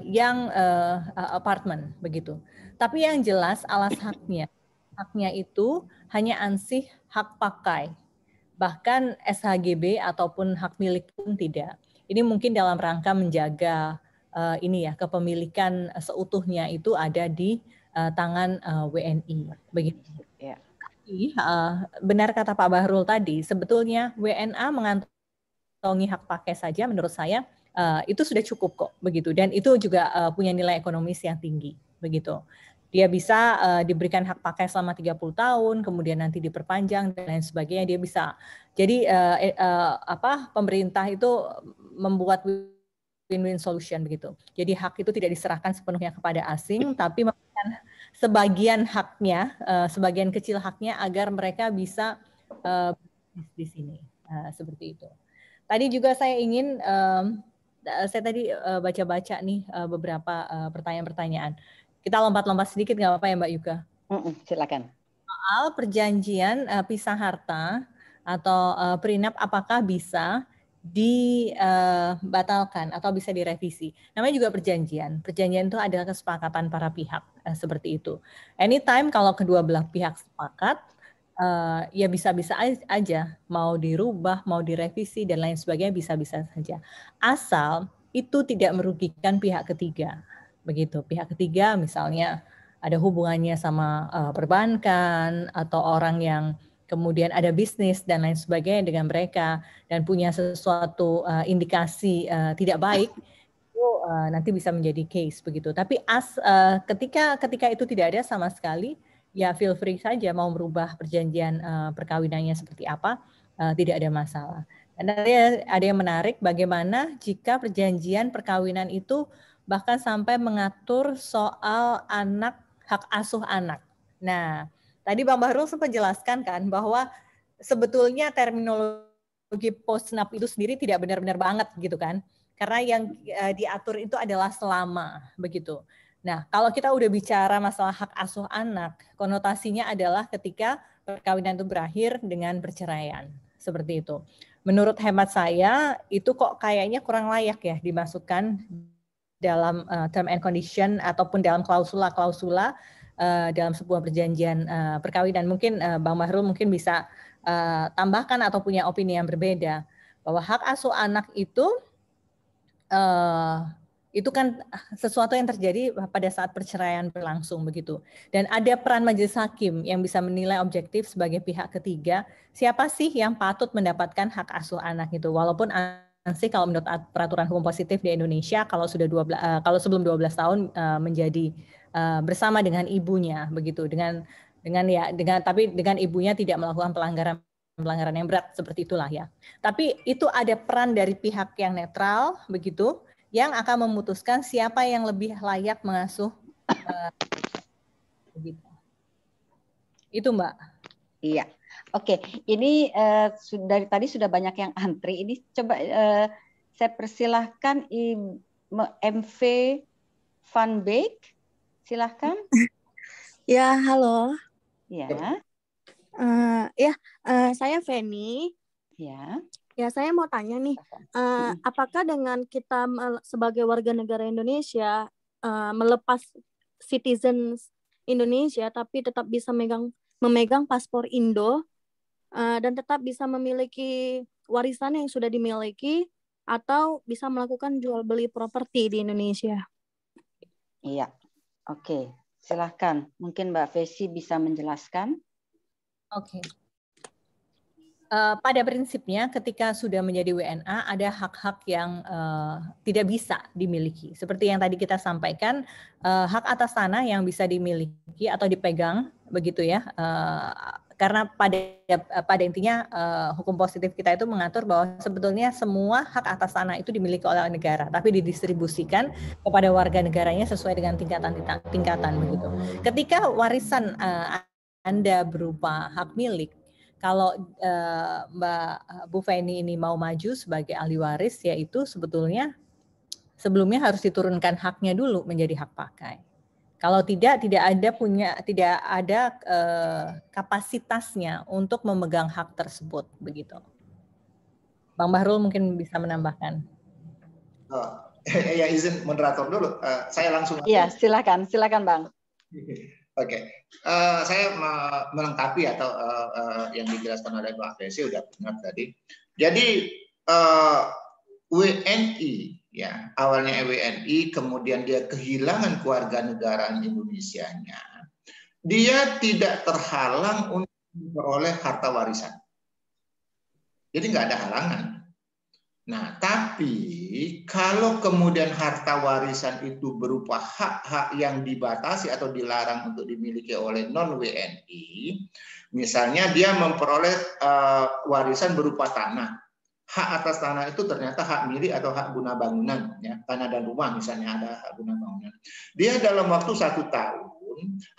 yang apartemen begitu. Tapi yang jelas alas haknya itu hanya ansih hak pakai, bahkan SHGB ataupun hak milik pun tidak. Ini mungkin dalam rangka menjaga kepemilikan seutuhnya itu ada di tangan WNI begitu. Ya. Tapi benar kata Pak Bahrul tadi, sebetulnya WNA mengantongi hak pakai saja menurut saya itu sudah cukup kok begitu, dan itu juga punya nilai ekonomis yang tinggi begitu. Dia bisa diberikan hak pakai selama 30 tahun, kemudian nanti diperpanjang dan lain sebagainya. Dia bisa. Jadi pemerintah itu membuat win-win solution begitu. Jadi hak itu tidak diserahkan sepenuhnya kepada asing, tapi memberikan sebagian haknya, sebagian kecil haknya agar mereka bisa di sini. Seperti itu. Tadi juga saya ingin, saya tadi baca-baca nih beberapa pertanyaan-pertanyaan. Kita lompat-lompat sedikit nggak apa-apa ya Mbak Yuka? Silakan. Soal perjanjian pisah harta atau prenup apakah bisa dibatalkan atau bisa direvisi. Namanya juga perjanjian. Perjanjian itu adalah kesepakatan para pihak seperti itu. Anytime kalau kedua belah pihak sepakat, ya bisa-bisa aja mau dirubah, mau direvisi dan lain sebagainya bisa-bisa saja. Asal itu tidak merugikan pihak ketiga. Begitu. Pihak ketiga misalnya ada hubungannya sama perbankan atau orang yang kemudian ada bisnis dan lain sebagainya dengan mereka dan punya sesuatu indikasi tidak baik, itu nanti bisa menjadi case begitu. Tapi ketika itu tidak ada sama sekali, ya feel free saja mau merubah perjanjian perkawinannya seperti apa, tidak ada masalah. Dan ada yang menarik bagaimana jika perjanjian perkawinan itu bahkan sampai mengatur soal hak asuh anak. Nah, tadi Bang Bahrul sempat jelaskan kan bahwa sebetulnya terminologi postnup itu sendiri tidak benar-benar banget gitu kan. Karena yang diatur itu adalah selama begitu. Nah, kalau kita udah bicara masalah hak asuh anak, konotasinya adalah ketika perkawinan itu berakhir dengan perceraian. Seperti itu. Menurut hemat saya, itu kok kayaknya kurang layak ya dimasukkan dalam term and condition ataupun dalam klausula-klausula dalam sebuah perjanjian perkawinan. Mungkin Bang Bahrul mungkin bisa tambahkan atau punya opini yang berbeda. bahwa hak asuh anak itu kan sesuatu yang terjadi pada saat perceraian berlangsung begitu. Dan ada peran majelis hakim yang bisa menilai objektif sebagai pihak ketiga siapa sih yang patut mendapatkan hak asuh anak itu. Walaupun sih kalau menurut peraturan hukum positif di Indonesia kalau sudah kalau sebelum 12 tahun menjadi bersama dengan ibunya begitu, tapi dengan ibunya tidak melakukan pelanggaran yang berat seperti itulah ya. Tapi itu ada peran dari pihak yang netral begitu, yang akan memutuskan siapa yang lebih layak mengasuh. Begitu. Itu Mbak. Iya. Oke, ini dari tadi sudah banyak yang antri. Ini coba saya persilahkan MV Van Beek. Silahkan. Ya, halo. Ya. Saya Feni. Ya. Ya, saya mau tanya nih, apakah dengan kita sebagai warga negara Indonesia melepas citizen Indonesia, tapi tetap bisa memegang paspor Indo dan tetap bisa memiliki warisan yang sudah dimiliki, atau bisa melakukan jual beli properti di Indonesia? Iya, oke. Silahkan. Mungkin Mbak Fesi bisa menjelaskan. Oke. Pada prinsipnya ketika sudah menjadi WNA ada hak-hak yang tidak bisa dimiliki. Seperti yang tadi kita sampaikan, hak atas tanah yang bisa dimiliki atau dipegang begitu ya. Karena pada intinya hukum positif kita itu mengatur bahwa sebetulnya semua hak atas tanah itu dimiliki oleh negara, tapi didistribusikan kepada warga negaranya sesuai dengan tingkatan begitu. Ketika warisan Anda berupa hak milik, kalau Mbak Bu Feni ini mau maju sebagai ahli waris, yaitu sebetulnya sebelumnya harus diturunkan haknya dulu menjadi hak pakai. Kalau tidak ada kapasitasnya untuk memegang hak tersebut, begitu. Bang Bahrul mungkin bisa menambahkan. Ya, izin moderator dulu. Saya langsung. Iya, silakan Bang. Oke, saya melengkapi atau yang dijelaskan oleh Mbak Fesi sudah benar tadi. Jadi WNI, ya awalnya WNI, kemudian dia kehilangan kewarganegaraan Indonesianya. Dia tidak terhalang untuk memperoleh harta warisan. Jadi nggak ada halangan. Nah, tapi kalau kemudian harta warisan itu berupa hak-hak yang dibatasi atau dilarang untuk dimiliki oleh non-WNI, misalnya dia memperoleh warisan berupa tanah. Hak atas tanah itu ternyata hak milik atau hak guna bangunan, ya, tanah dan rumah misalnya ada hak guna bangunan. Dia dalam waktu 1 tahun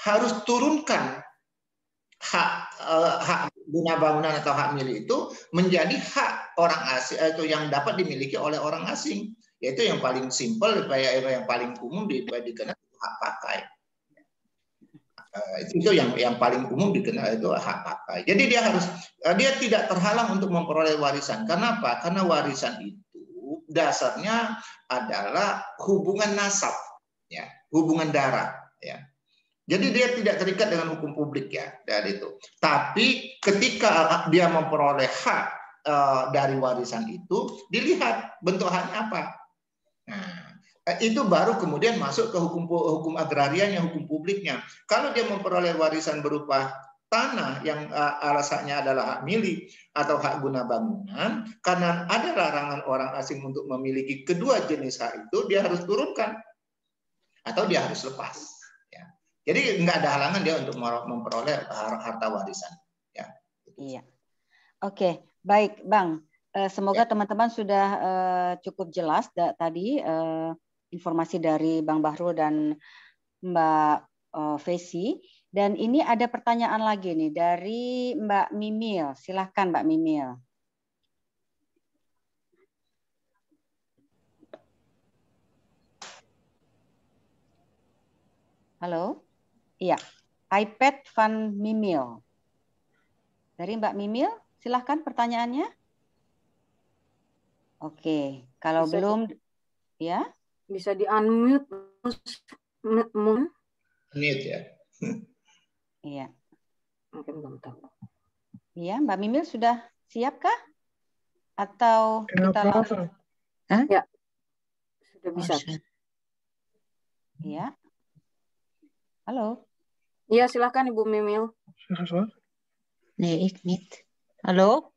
harus turunkan hak guna bangunan atau hak milik itu menjadi hak orang asing atau yang dapat dimiliki oleh orang asing, yaitu yang paling simpel, yang paling umum dikenal hak pakai. Itu yang paling umum dikenal itu hak pakai. Jadi dia tidak terhalang untuk memperoleh warisan. Kenapa? Karena warisan itu dasarnya adalah hubungan nasab, ya, hubungan darah, ya. Jadi dia tidak terikat dengan hukum publik ya dari itu. Tapi ketika dia memperoleh hak dari warisan itu, dilihat bentuk haknya apa. Nah, itu baru kemudian masuk ke hukum agrarianya, hukum publiknya. Kalau dia memperoleh warisan berupa tanah yang alasannya adalah hak milik atau hak guna bangunan, karena ada larangan orang asing untuk memiliki kedua jenis hak itu, dia harus turunkan atau dia harus lepas. Jadi nggak ada halangan dia untuk memperoleh harta warisan. Ya. Iya. Oke, baik Bang. Semoga teman-teman sudah cukup jelas tadi informasi dari Bang Bahrul dan Mbak Fesi. Dan ini ada pertanyaan lagi nih dari Mbak Mimil. Silahkan Mbak Mimil. Halo? Iya, iPad Van Mimil. Dari Mbak Mimil, silahkan pertanyaannya. Oke, kalau Bisa belum, ya. Bisa di-unmute. Mute ya. Iya. Mungkin belum tahu. Iya, Mbak Mimil sudah siap kah? atau kita langsung? Ya, sudah bisa. Ya. Halo. Iya, silakan Ibu Mimil. Nee, ik niet. Hallo?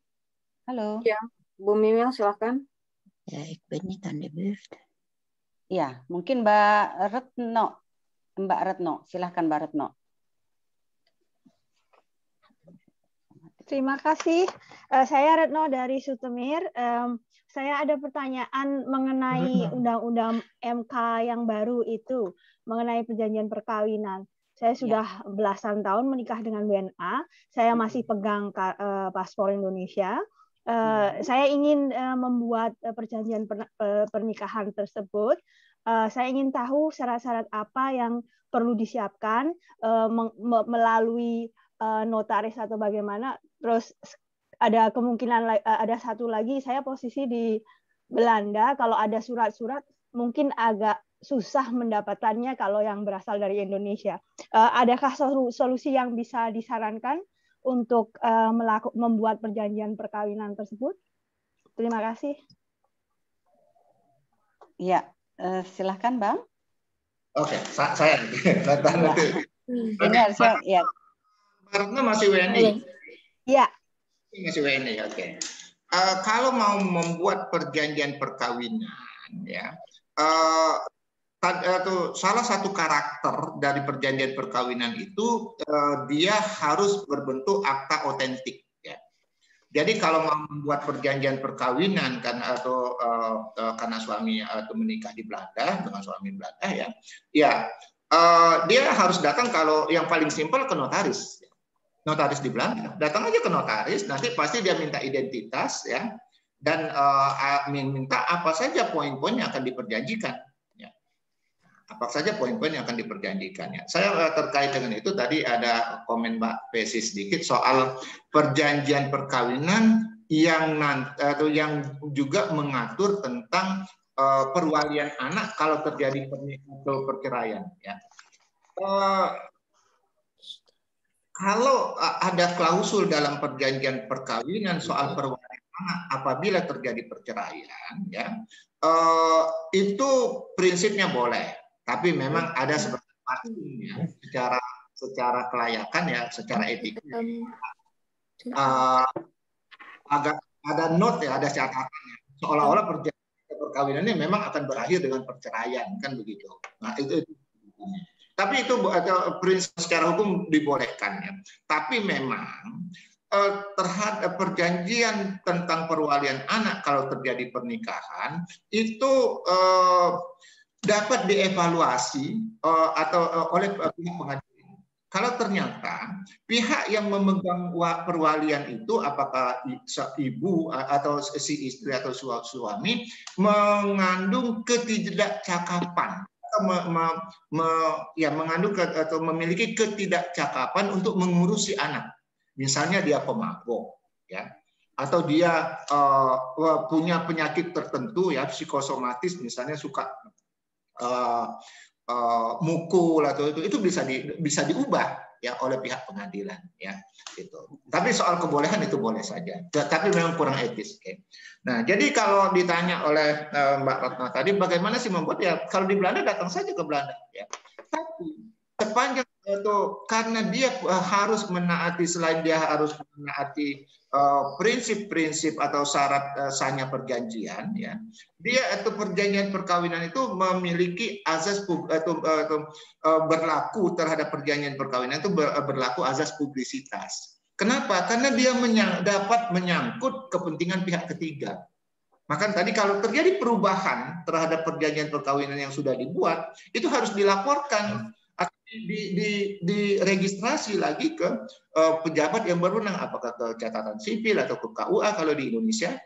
Halo. Ya, Bu Mimil, silakan. Ja, ik ben niet aan de beurt. Ya, mungkin Mbak Retno. Mbak Retno, silahkan Mbak Retno. Terima kasih. Saya Retno dari Sutemir. Saya ada pertanyaan mengenai undang-undang MK yang baru itu, mengenai perjanjian perkawinan. Saya sudah belasan tahun menikah dengan WNA. Saya masih pegang paspor Indonesia. Saya ingin membuat perjanjian pernikahan tersebut. Saya ingin tahu syarat-syarat apa yang perlu disiapkan melalui notaris atau bagaimana. Terus ada kemungkinan ada satu lagi, saya posisi di Belanda. Kalau ada surat-surat mungkin agak susah mendapatkannya kalau yang berasal dari Indonesia. Adakah solusi yang bisa disarankan untuk membuat perjanjian perkawinan tersebut? Terima kasih. Ya, silahkan Bang. Oke, saya nanti. Ini harusnya ya. Karena masih WNI. Iya. Masih WNI, oke. Kalau mau membuat perjanjian perkawinan, ya, salah satu karakter dari perjanjian perkawinan itu dia harus berbentuk akta otentik. Ya. Jadi kalau mau membuat perjanjian perkawinan karena suami atau menikah di Belanda dengan suami Belanda, dia harus datang kalau yang paling simpel ke notaris. Notaris di Belanda, datang aja ke notaris, nanti pasti dia minta identitas ya, dan minta apa saja poin-poin yang akan diperjanjikan. Ya. Apa saja poin-poin yang akan diperjanjikan. Ya. Saya terkait dengan itu tadi ada komen Mbak Pesi sedikit soal perjanjian perkawinan yang juga mengatur tentang perwalian anak kalau terjadi perceraian. Ya. Kalau ada klausul dalam perjanjian perkawinan soal perwalian anak apabila terjadi perceraian, ya itu prinsipnya boleh, tapi memang ada sebenarnya secara kelayakan ya, secara etika agak ada note ya, ada catatannya seolah-olah perjanjian perkawinan ini memang akan berakhir dengan perceraian, kan begitu. Nah itu. Tapi itu prinsip secara hukum dibolehkan ya. Tapi memang terhadap perjanjian tentang perwalian anak kalau terjadi pernikahan itu dapat dievaluasi oleh pihak pengadilan. Kalau ternyata pihak yang memegang perwalian itu apakah ibu atau si istri atau suami mengandung ketidakcakapan, mengandung atau memiliki ketidakcakapan untuk mengurusi anak, misalnya dia pemabok, ya, atau dia punya penyakit tertentu ya psikosomatis, misalnya suka mukul atau itu bisa diubah ya oleh pihak pengadilan ya gitu. Tapi soal kebolehan itu boleh saja, tapi memang kurang etis. Okay. Nah, jadi kalau ditanya oleh Mbak Ratna tadi bagaimana sih membuat, ya kalau di Belanda datang saja ke Belanda ya. Tapi sepanjang itu karena dia harus menaati, selain dia harus menaati prinsip-prinsip atau syarat sahnya perjanjian ya, dia atau perjanjian perkawinan itu memiliki azas atau berlaku terhadap perjanjian perkawinan itu berlaku azas publisitas. Kenapa? Karena dia dapat menyangkut kepentingan pihak ketiga. Maka tadi kalau terjadi perubahan terhadap perjanjian perkawinan yang sudah dibuat, itu harus dilaporkan, diregistrasi lagi ke pejabat yang berwenang, apakah ke catatan sipil atau ke KUA kalau di Indonesia.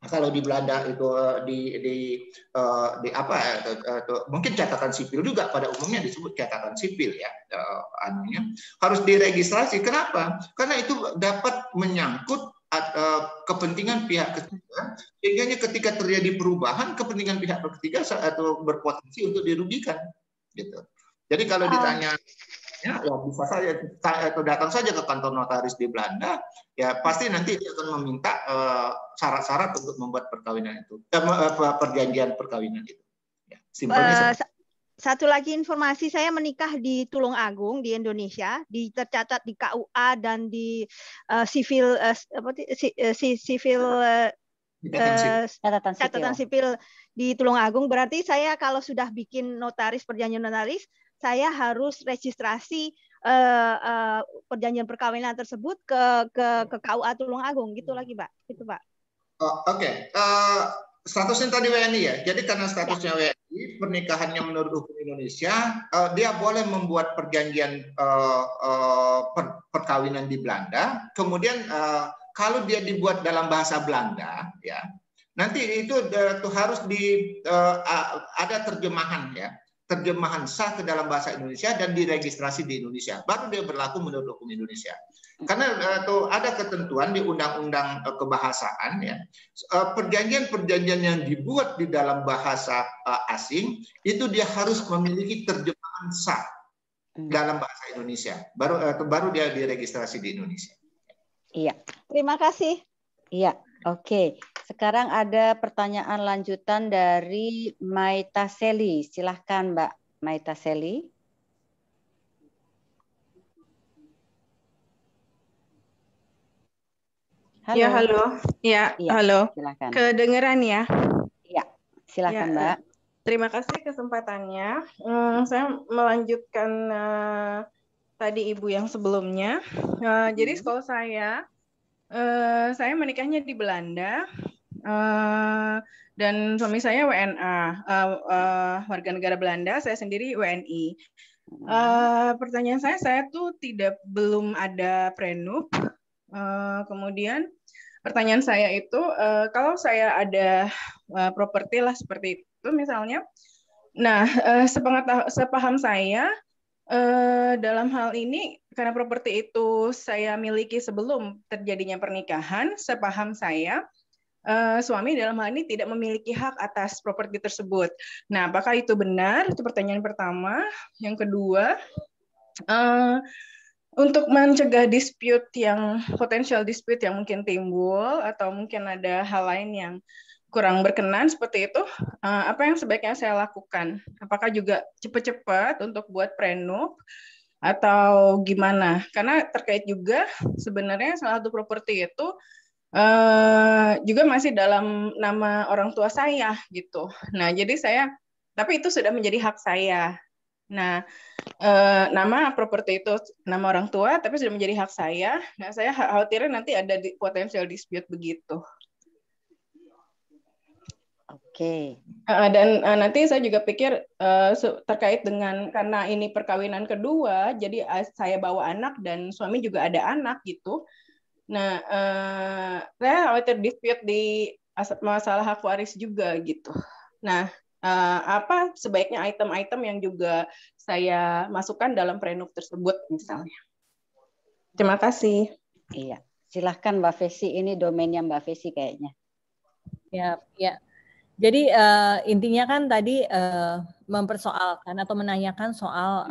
Kalau di Belanda itu mungkin catatan sipil juga, pada umumnya disebut catatan sipil ya, harus diregistrasi. Kenapa? Karena itu dapat menyangkut kepentingan pihak ketiga, sehingga ketika terjadi perubahan kepentingan pihak ketiga atau berpotensi untuk dirugikan gitu. Jadi kalau ditanya ya bisa saja atau datang saja ke kantor notaris di Belanda, ya pasti nanti dia akan meminta syarat-syarat untuk membuat perkawinan itu, perjanjian perkawinan itu. Ya, simpelnya satu lagi informasi, saya menikah di Tulung Agung di Indonesia, tercatat di KUA dan di catatan sipil di Tulung Agung. Berarti saya kalau sudah bikin perjanjian notaris, saya harus registrasi perjanjian perkawinan tersebut ke KUA Tulung Agung, gitu lagi, Pak. Itu, Pak. Oke. Statusnya tadi WNI ya. Jadi karena statusnya WNI, pernikahannya menurut hukum Indonesia, dia boleh membuat perjanjian perkawinan di Belanda. Kemudian kalau dia dibuat dalam bahasa Belanda, ya, nanti itu harus ada terjemahan ya. Terjemahan sah ke dalam bahasa Indonesia dan diregistrasi di Indonesia. Baru dia berlaku menurut hukum Indonesia. Karena ada ketentuan di undang-undang kebahasaan ya, perjanjian-perjanjian yang dibuat di dalam bahasa asing itu dia harus memiliki terjemahan sah dalam bahasa Indonesia. Baru dia diregistrasi di Indonesia. Iya. Terima kasih. Iya. Oke. Sekarang ada pertanyaan lanjutan dari Maita Seli. Silahkan Mbak Maita Seli. Halo. Ya, halo. Ya, iya, halo. Silakan. Kedengeran ya? Iya, silakan ya, Mbak. Terima kasih kesempatannya. Saya melanjutkan tadi Ibu yang sebelumnya. Jadi sekolah saya menikahnya di Belanda. Dan suami saya WNA, warga negara Belanda, saya sendiri WNI. Pertanyaan saya tuh belum ada prenup. Kemudian pertanyaan saya itu, kalau saya ada properti lah seperti itu misalnya, nah sepaham saya dalam hal ini karena properti itu saya miliki sebelum terjadinya pernikahan, sepaham saya suami dalam hal ini tidak memiliki hak atas properti tersebut. Nah, apakah itu benar? Itu pertanyaan pertama. Yang kedua, untuk mencegah potensial dispute yang mungkin timbul atau mungkin ada hal lain yang kurang berkenan seperti itu, apa yang sebaiknya saya lakukan? Apakah juga cepat-cepat untuk buat prenup atau gimana? Karena terkait juga sebenarnya salah satu properti itu juga masih dalam nama orang tua saya gitu. Nah, jadi tapi itu sudah menjadi hak saya. Nah, nama properti itu nama orang tua, tapi sudah menjadi hak saya. Nah, saya khawatir nanti ada potensial dispute begitu. Oke. Dan nanti saya juga pikir terkait dengan karena ini perkawinan kedua, jadi saya bawa anak dan suami juga ada anak gitu. Nah, saya khawatir dispute di masalah hak waris juga gitu. Nah, apa sebaiknya item-item yang juga saya masukkan dalam prenup tersebut misalnya. Terima kasih. Iya, silahkan Mbak Fesi, ini domainnya Mbak Fesi kayaknya. Ya. Jadi intinya kan tadi mempersoalkan atau menanyakan soal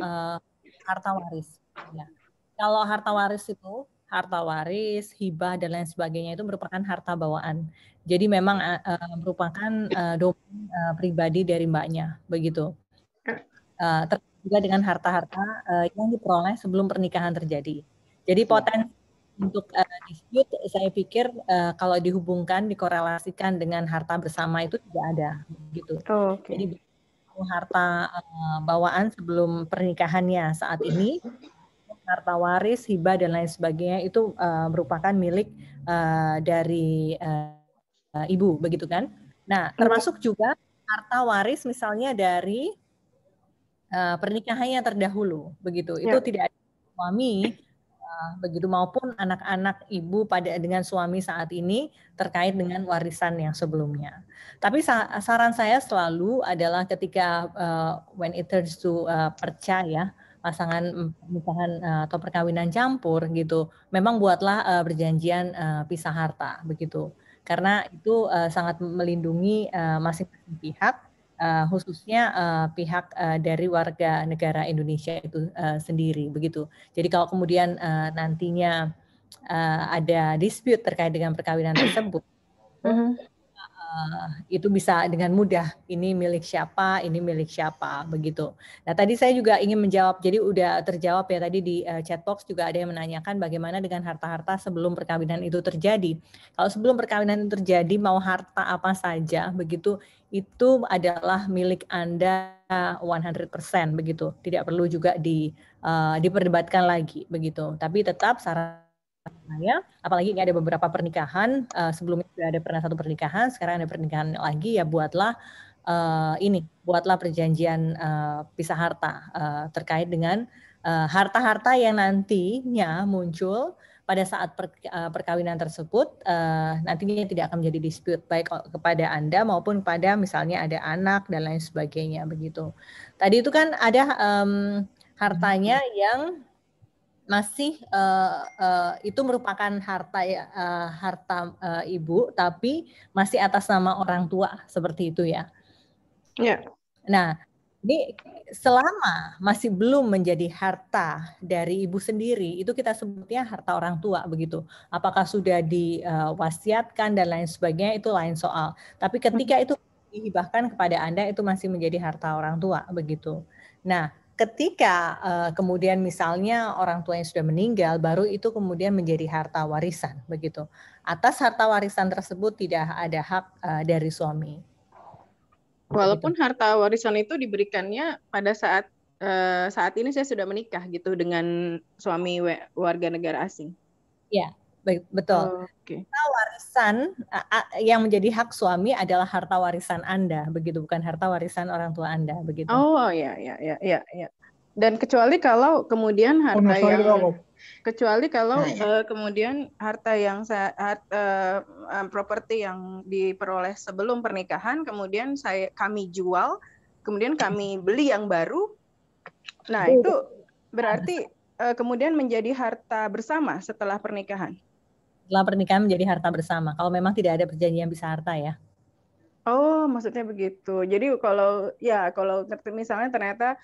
harta waris. Ya. Kalau harta waris itu harta waris, hibah, dan lain sebagainya itu merupakan harta bawaan. Jadi memang merupakan domain pribadi dari mbaknya, begitu. Terkait juga dengan harta-harta yang diperoleh sebelum pernikahan terjadi. Jadi potensi untuk dispute, saya pikir kalau dihubungkan, dikorelasikan dengan harta bersama itu tidak ada, begitu. Oh, okay. Jadi harta bawaan sebelum pernikahannya saat ini, harta waris, hibah dan lain sebagainya itu merupakan milik dari ibu, begitu kan? Nah, termasuk juga harta waris misalnya dari pernikahannya terdahulu, begitu. Itu tidak ada suami, begitu maupun anak-anak ibu dengan suami saat ini terkait dengan warisan yang sebelumnya. Tapi saran saya selalu adalah ketika when it turns to perca, pasangan pernikahan atau perkawinan campur gitu, memang buatlah perjanjian pisah harta begitu, karena itu sangat melindungi masing-masing pihak khususnya pihak dari warga negara Indonesia itu sendiri begitu. Jadi kalau kemudian nantinya ada dispute terkait dengan perkawinan tersebut, itu bisa dengan mudah ini milik siapa begitu. Nah tadi saya juga ingin menjawab, jadi udah terjawab ya tadi di chat box juga ada yang menanyakan bagaimana dengan harta-harta sebelum perkawinan itu terjadi. Kalau sebelum perkawinan itu terjadi mau harta apa saja begitu itu adalah milik Anda 100% begitu. Tidak perlu juga diperdebatkan lagi begitu. Tapi tetap saya, apalagi ini ada beberapa pernikahan, sebelumnya sudah ada pernah satu pernikahan, sekarang ada pernikahan lagi, ya buatlah perjanjian pisah harta terkait dengan harta-harta yang nantinya muncul pada saat perkawinan tersebut, nantinya tidak akan menjadi dispute baik kepada Anda maupun pada misalnya ada anak dan lain sebagainya begitu. Tadi itu kan ada hartanya yang masih itu merupakan harta ibu, tapi masih atas nama orang tua seperti itu ya. Ya. Nah, ini selama masih belum menjadi harta dari ibu sendiri, itu kita sebutnya harta orang tua begitu. Apakah sudah diwasiatkan dan lain sebagainya itu lain soal. Tapi ketika itu dihibahkan kepada Anda itu masih menjadi harta orang tua begitu. Nah, ketika kemudian misalnya orang tuanya sudah meninggal, baru itu kemudian menjadi harta warisan begitu. Atas harta warisan tersebut tidak ada hak dari suami. Walaupun harta warisan itu diberikannya pada saat ini saya sudah menikah gitu dengan suami warga negara asing. Ya, betul. Harta warisan yang menjadi hak suami adalah harta warisan Anda, begitu, bukan harta warisan orang tua Anda, begitu. Oh ya. Dan kecuali kalau kemudian kemudian harta yang properti yang diperoleh sebelum pernikahan, kemudian kami jual, kemudian kami beli yang baru. Nah, itu berarti kemudian menjadi harta bersama setelah pernikahan. Setelah pernikahan menjadi harta bersama. Kalau memang tidak ada perjanjian pisah harta ya. Oh, maksudnya begitu. Jadi kalau misalnya ternyata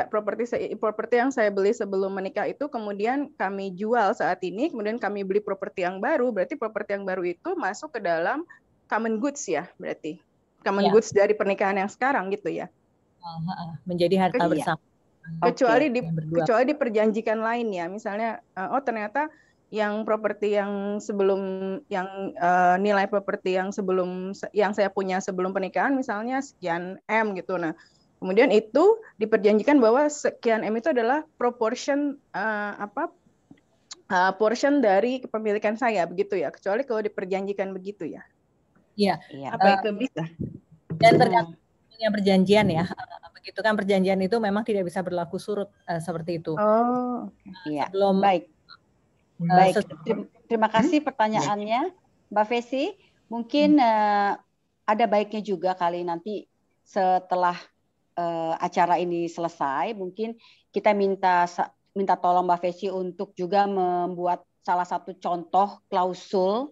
properti yang saya beli sebelum menikah itu kemudian kami jual saat ini, kemudian kami beli properti yang baru, berarti properti yang baru itu masuk ke dalam common goods ya, berarti common goods dari pernikahan yang sekarang gitu ya. Menjadi harta bersama. Kecuali diperjanjikan lain ya, misalnya ternyata yang properti yang sebelum nilai properti yang saya punya sebelum pernikahan misalnya sekian M gitu. Nah, kemudian itu diperjanjikan bahwa sekian M itu adalah proportion portion dari kepemilikan saya begitu ya. Kecuali kalau diperjanjikan begitu ya. Iya. Apa itu bisa? Dan tergantung perjanjian ya. Begitu kan, perjanjian itu memang tidak bisa berlaku surut seperti itu. Oh, iya. Belum baik. Baik, terima kasih pertanyaannya, Mbak Fesi. Mungkin ada baiknya juga kali nanti setelah acara ini selesai, mungkin kita minta tolong Mbak Fesi untuk juga membuat salah satu contoh klausul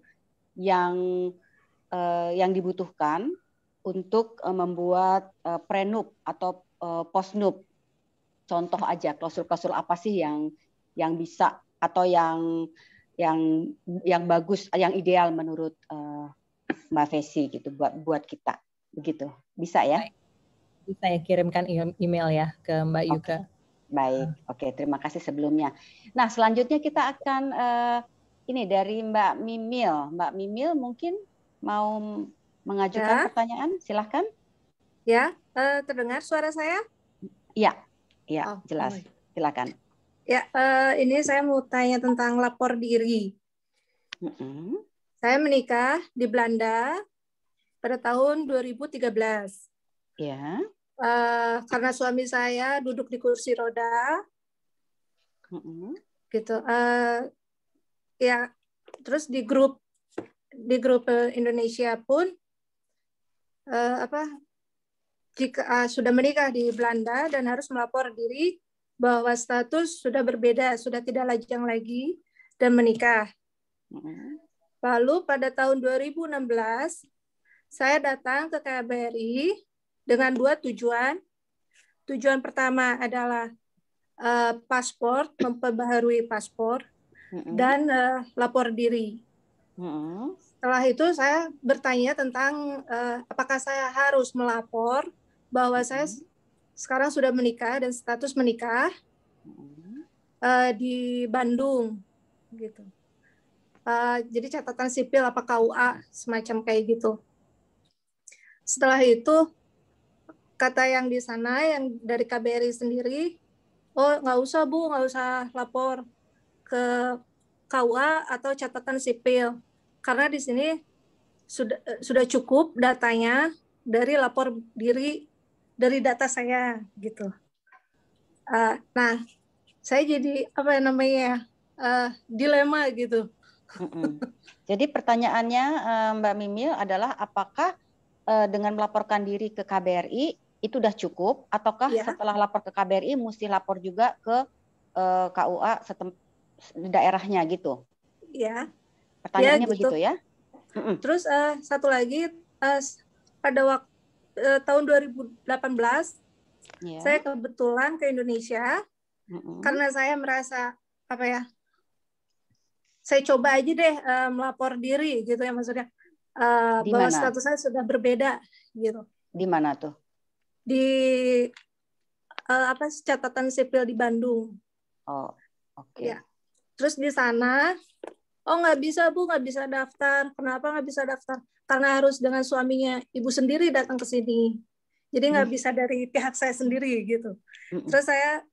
yang dibutuhkan untuk membuat prenup atau postnup. Contoh aja klausul-klausul apa sih yang bisa atau yang bagus, yang ideal menurut Mbak Fesi gitu buat kita, begitu, bisa ya? Bisa ya, kirimkan email ya ke Mbak Yuka. Baik, oke, terima kasih sebelumnya. Nah, selanjutnya kita akan ini dari Mbak Mimil. Mbak Mimil mungkin mau mengajukan pertanyaan, silahkan. Ya, terdengar suara saya? Iya, jelas, silakan. Ya, ini saya mau tanya tentang lapor diri. Saya menikah di Belanda pada tahun 2013. Ya. Karena suami saya duduk di kursi roda, gitu. Ya, terus di grup Indonesia pun jika sudah menikah di Belanda dan harus melapor diri bahwa status sudah berbeda, sudah tidak lajang lagi dan menikah. Lalu pada tahun 2016 saya datang ke KBRI dengan 2 tujuan. Tujuan pertama adalah paspor, memperbaharui paspor, dan lapor diri. Setelah itu saya bertanya tentang apakah saya harus melapor bahwa saya sekarang sudah menikah dan status menikah di Bandung, gitu. Jadi catatan sipil apa KUA semacam kayak gitu. Setelah itu kata yang di sana yang dari KBRI sendiri, oh nggak usah Bu, nggak usah lapor ke KUA atau catatan sipil. Karena di sini sudah cukup datanya dari lapor diri dari data saya gitu. Nah, saya jadi apa namanya dilema gitu. Jadi pertanyaannya Mbak Mimil adalah apakah dengan melaporkan diri ke KBRI itu udah cukup ataukah setelah lapor ke KBRI mesti lapor juga ke KUA daerahnya gitu? Iya. Pertanyaannya gitu. begitu ya? Terus satu lagi pada waktu tahun 2018 saya kebetulan ke Indonesia karena saya merasa apa ya? Saya coba aja deh melapor diri gitu ya, maksudnya bahwa status saya sudah berbeda gitu. Di mana tuh? Di catatan sipil di Bandung. Oh, oke. Ya. Terus di sana, oh nggak bisa Bu, nggak bisa daftar. Kenapa nggak bisa daftar? Karena harus dengan suaminya ibu sendiri datang ke sini. Jadi nggak bisa dari pihak saya sendiri gitu. Terus saya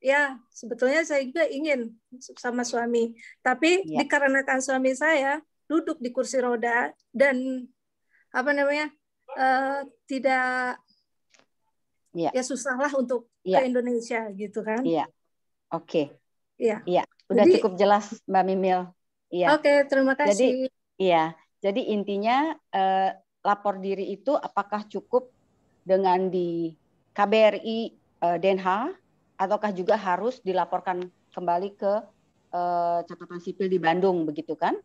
ya sebetulnya saya juga ingin sama suami, tapi dikarenakan suami saya duduk di kursi roda dan apa namanya tidak ya susah lah untuk ke Indonesia gitu kan. Iya. Oke. Iya. Iya. Udah jadi, cukup jelas Mbak Mimil. Iya. Oke, terima kasih. Jadi intinya lapor diri itu apakah cukup dengan di KBRI Den Haag ataukah juga harus dilaporkan kembali ke catatan sipil di Bandung begitu kan?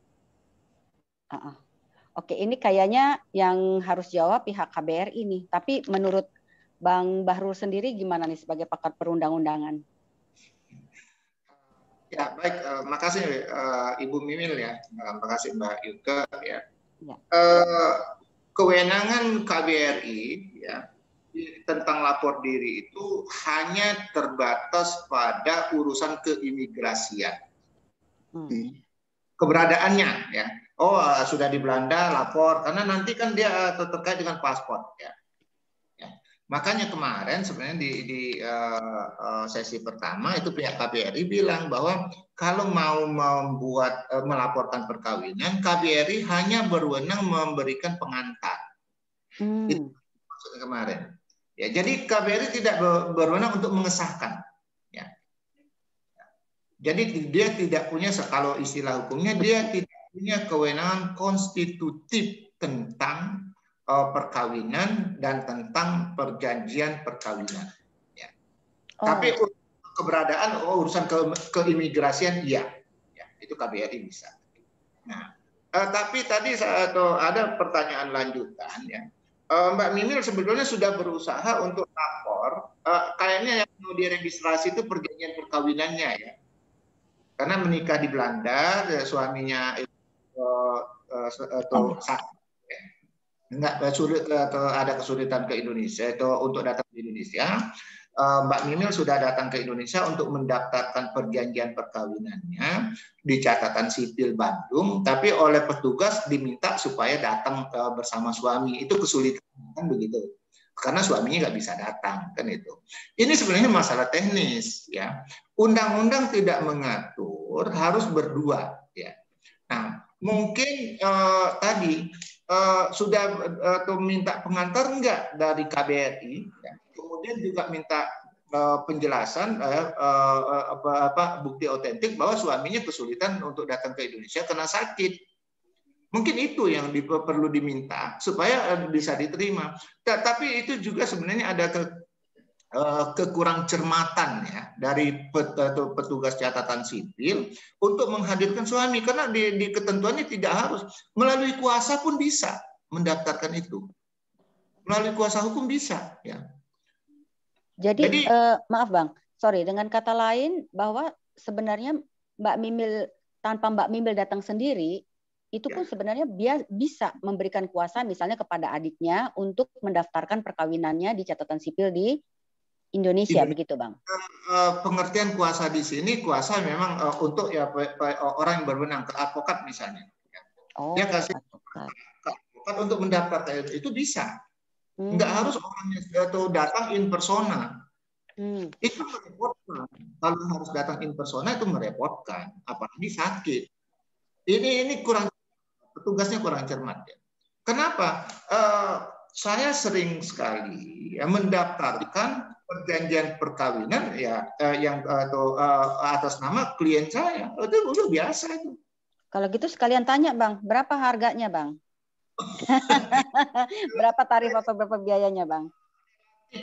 Oke, ini kayaknya yang harus jawab pihak KBRI nih. Tapi menurut Bang Bahrul sendiri gimana nih sebagai pakar perundang-undangan? Ya baik, makasih Ibu Mimil ya, makasih Mbak Yuke ya. Kewenangan KBRI ya tentang lapor diri itu hanya terbatas pada urusan keimigrasian. Keberadaannya ya. Oh, sudah di Belanda lapor karena nanti kan dia terkait dengan paspor ya. Makanya kemarin sebenarnya di sesi pertama itu pihak KBRI bilang bahwa kalau mau melaporkan perkawinan, KBRI hanya berwenang memberikan pengantar. Itu maksudnya kemarin. Ya, jadi KBRI tidak berwenang untuk mengesahkan. Ya. Jadi dia tidak punya, kalau istilah hukumnya dia tidak punya kewenangan konstitutif tentang perkawinan dan tentang perjanjian perkawinan. Ya. Tapi keberadaan urusan keimigrasian iya, ya, itu KBRI bisa. Nah, tapi tadi ada pertanyaan lanjutan ya. Mbak Mimil sebetulnya sudah berusaha untuk lapor, kayaknya yang mau diregistrasi itu perjanjian perkawinannya ya, karena menikah di Belanda, suaminya atau enggak sulit atau ada kesulitan ke Indonesia atau untuk datang ke Indonesia, Mbak Mimil sudah datang ke Indonesia untuk mendaftarkan perjanjian perkawinannya di catatan sipil Bandung, tapi oleh petugas diminta supaya datang bersama suami. Itu kesulitan kan begitu, karena suaminya nggak bisa datang kan itu. Ini sebenarnya masalah teknis ya. Undang-undang tidak mengatur harus berdua ya. Nah mungkin tadi sudah minta pengantar enggak dari KBRI ya. Kemudian juga minta penjelasan bukti otentik bahwa suaminya kesulitan untuk datang ke Indonesia karena sakit. Mungkin itu yang perlu diminta supaya bisa diterima. Tapi itu juga sebenarnya ada kekurang cermatan ya dari petugas catatan sipil untuk menghadirkan suami, karena di ketentuannya tidak harus, melalui kuasa pun bisa mendaftarkan itu. Melalui kuasa hukum bisa, ya. Jadi maaf Bang, sorry, dengan kata lain bahwa sebenarnya Mbak Mimil, tanpa Mbak Mimil datang sendiri, itu pun sebenarnya dia bisa memberikan kuasa misalnya kepada adiknya untuk mendaftarkan perkawinannya di catatan sipil di Indonesia, begitu Bang? Pengertian kuasa di sini, kuasa memang untuk ya orang yang berwenang, ke advokat misalnya. Oh, dia kasih advokat untuk mendaftarkan itu bisa. Nggak harus orangnya datang in persona. Itu merepotkan. Kalau harus datang in persona itu merepotkan, apalagi sakit. Ini kurang, petugasnya kurang cermat. Ya. Kenapa? Saya sering sekali ya, mendaftarkan perjanjian perkawinan ya yang atas nama klien saya. Itu udah biasa itu. Kalau gitu sekalian tanya Bang, berapa harganya Bang? Berapa tarif atau berapa biayanya Bang?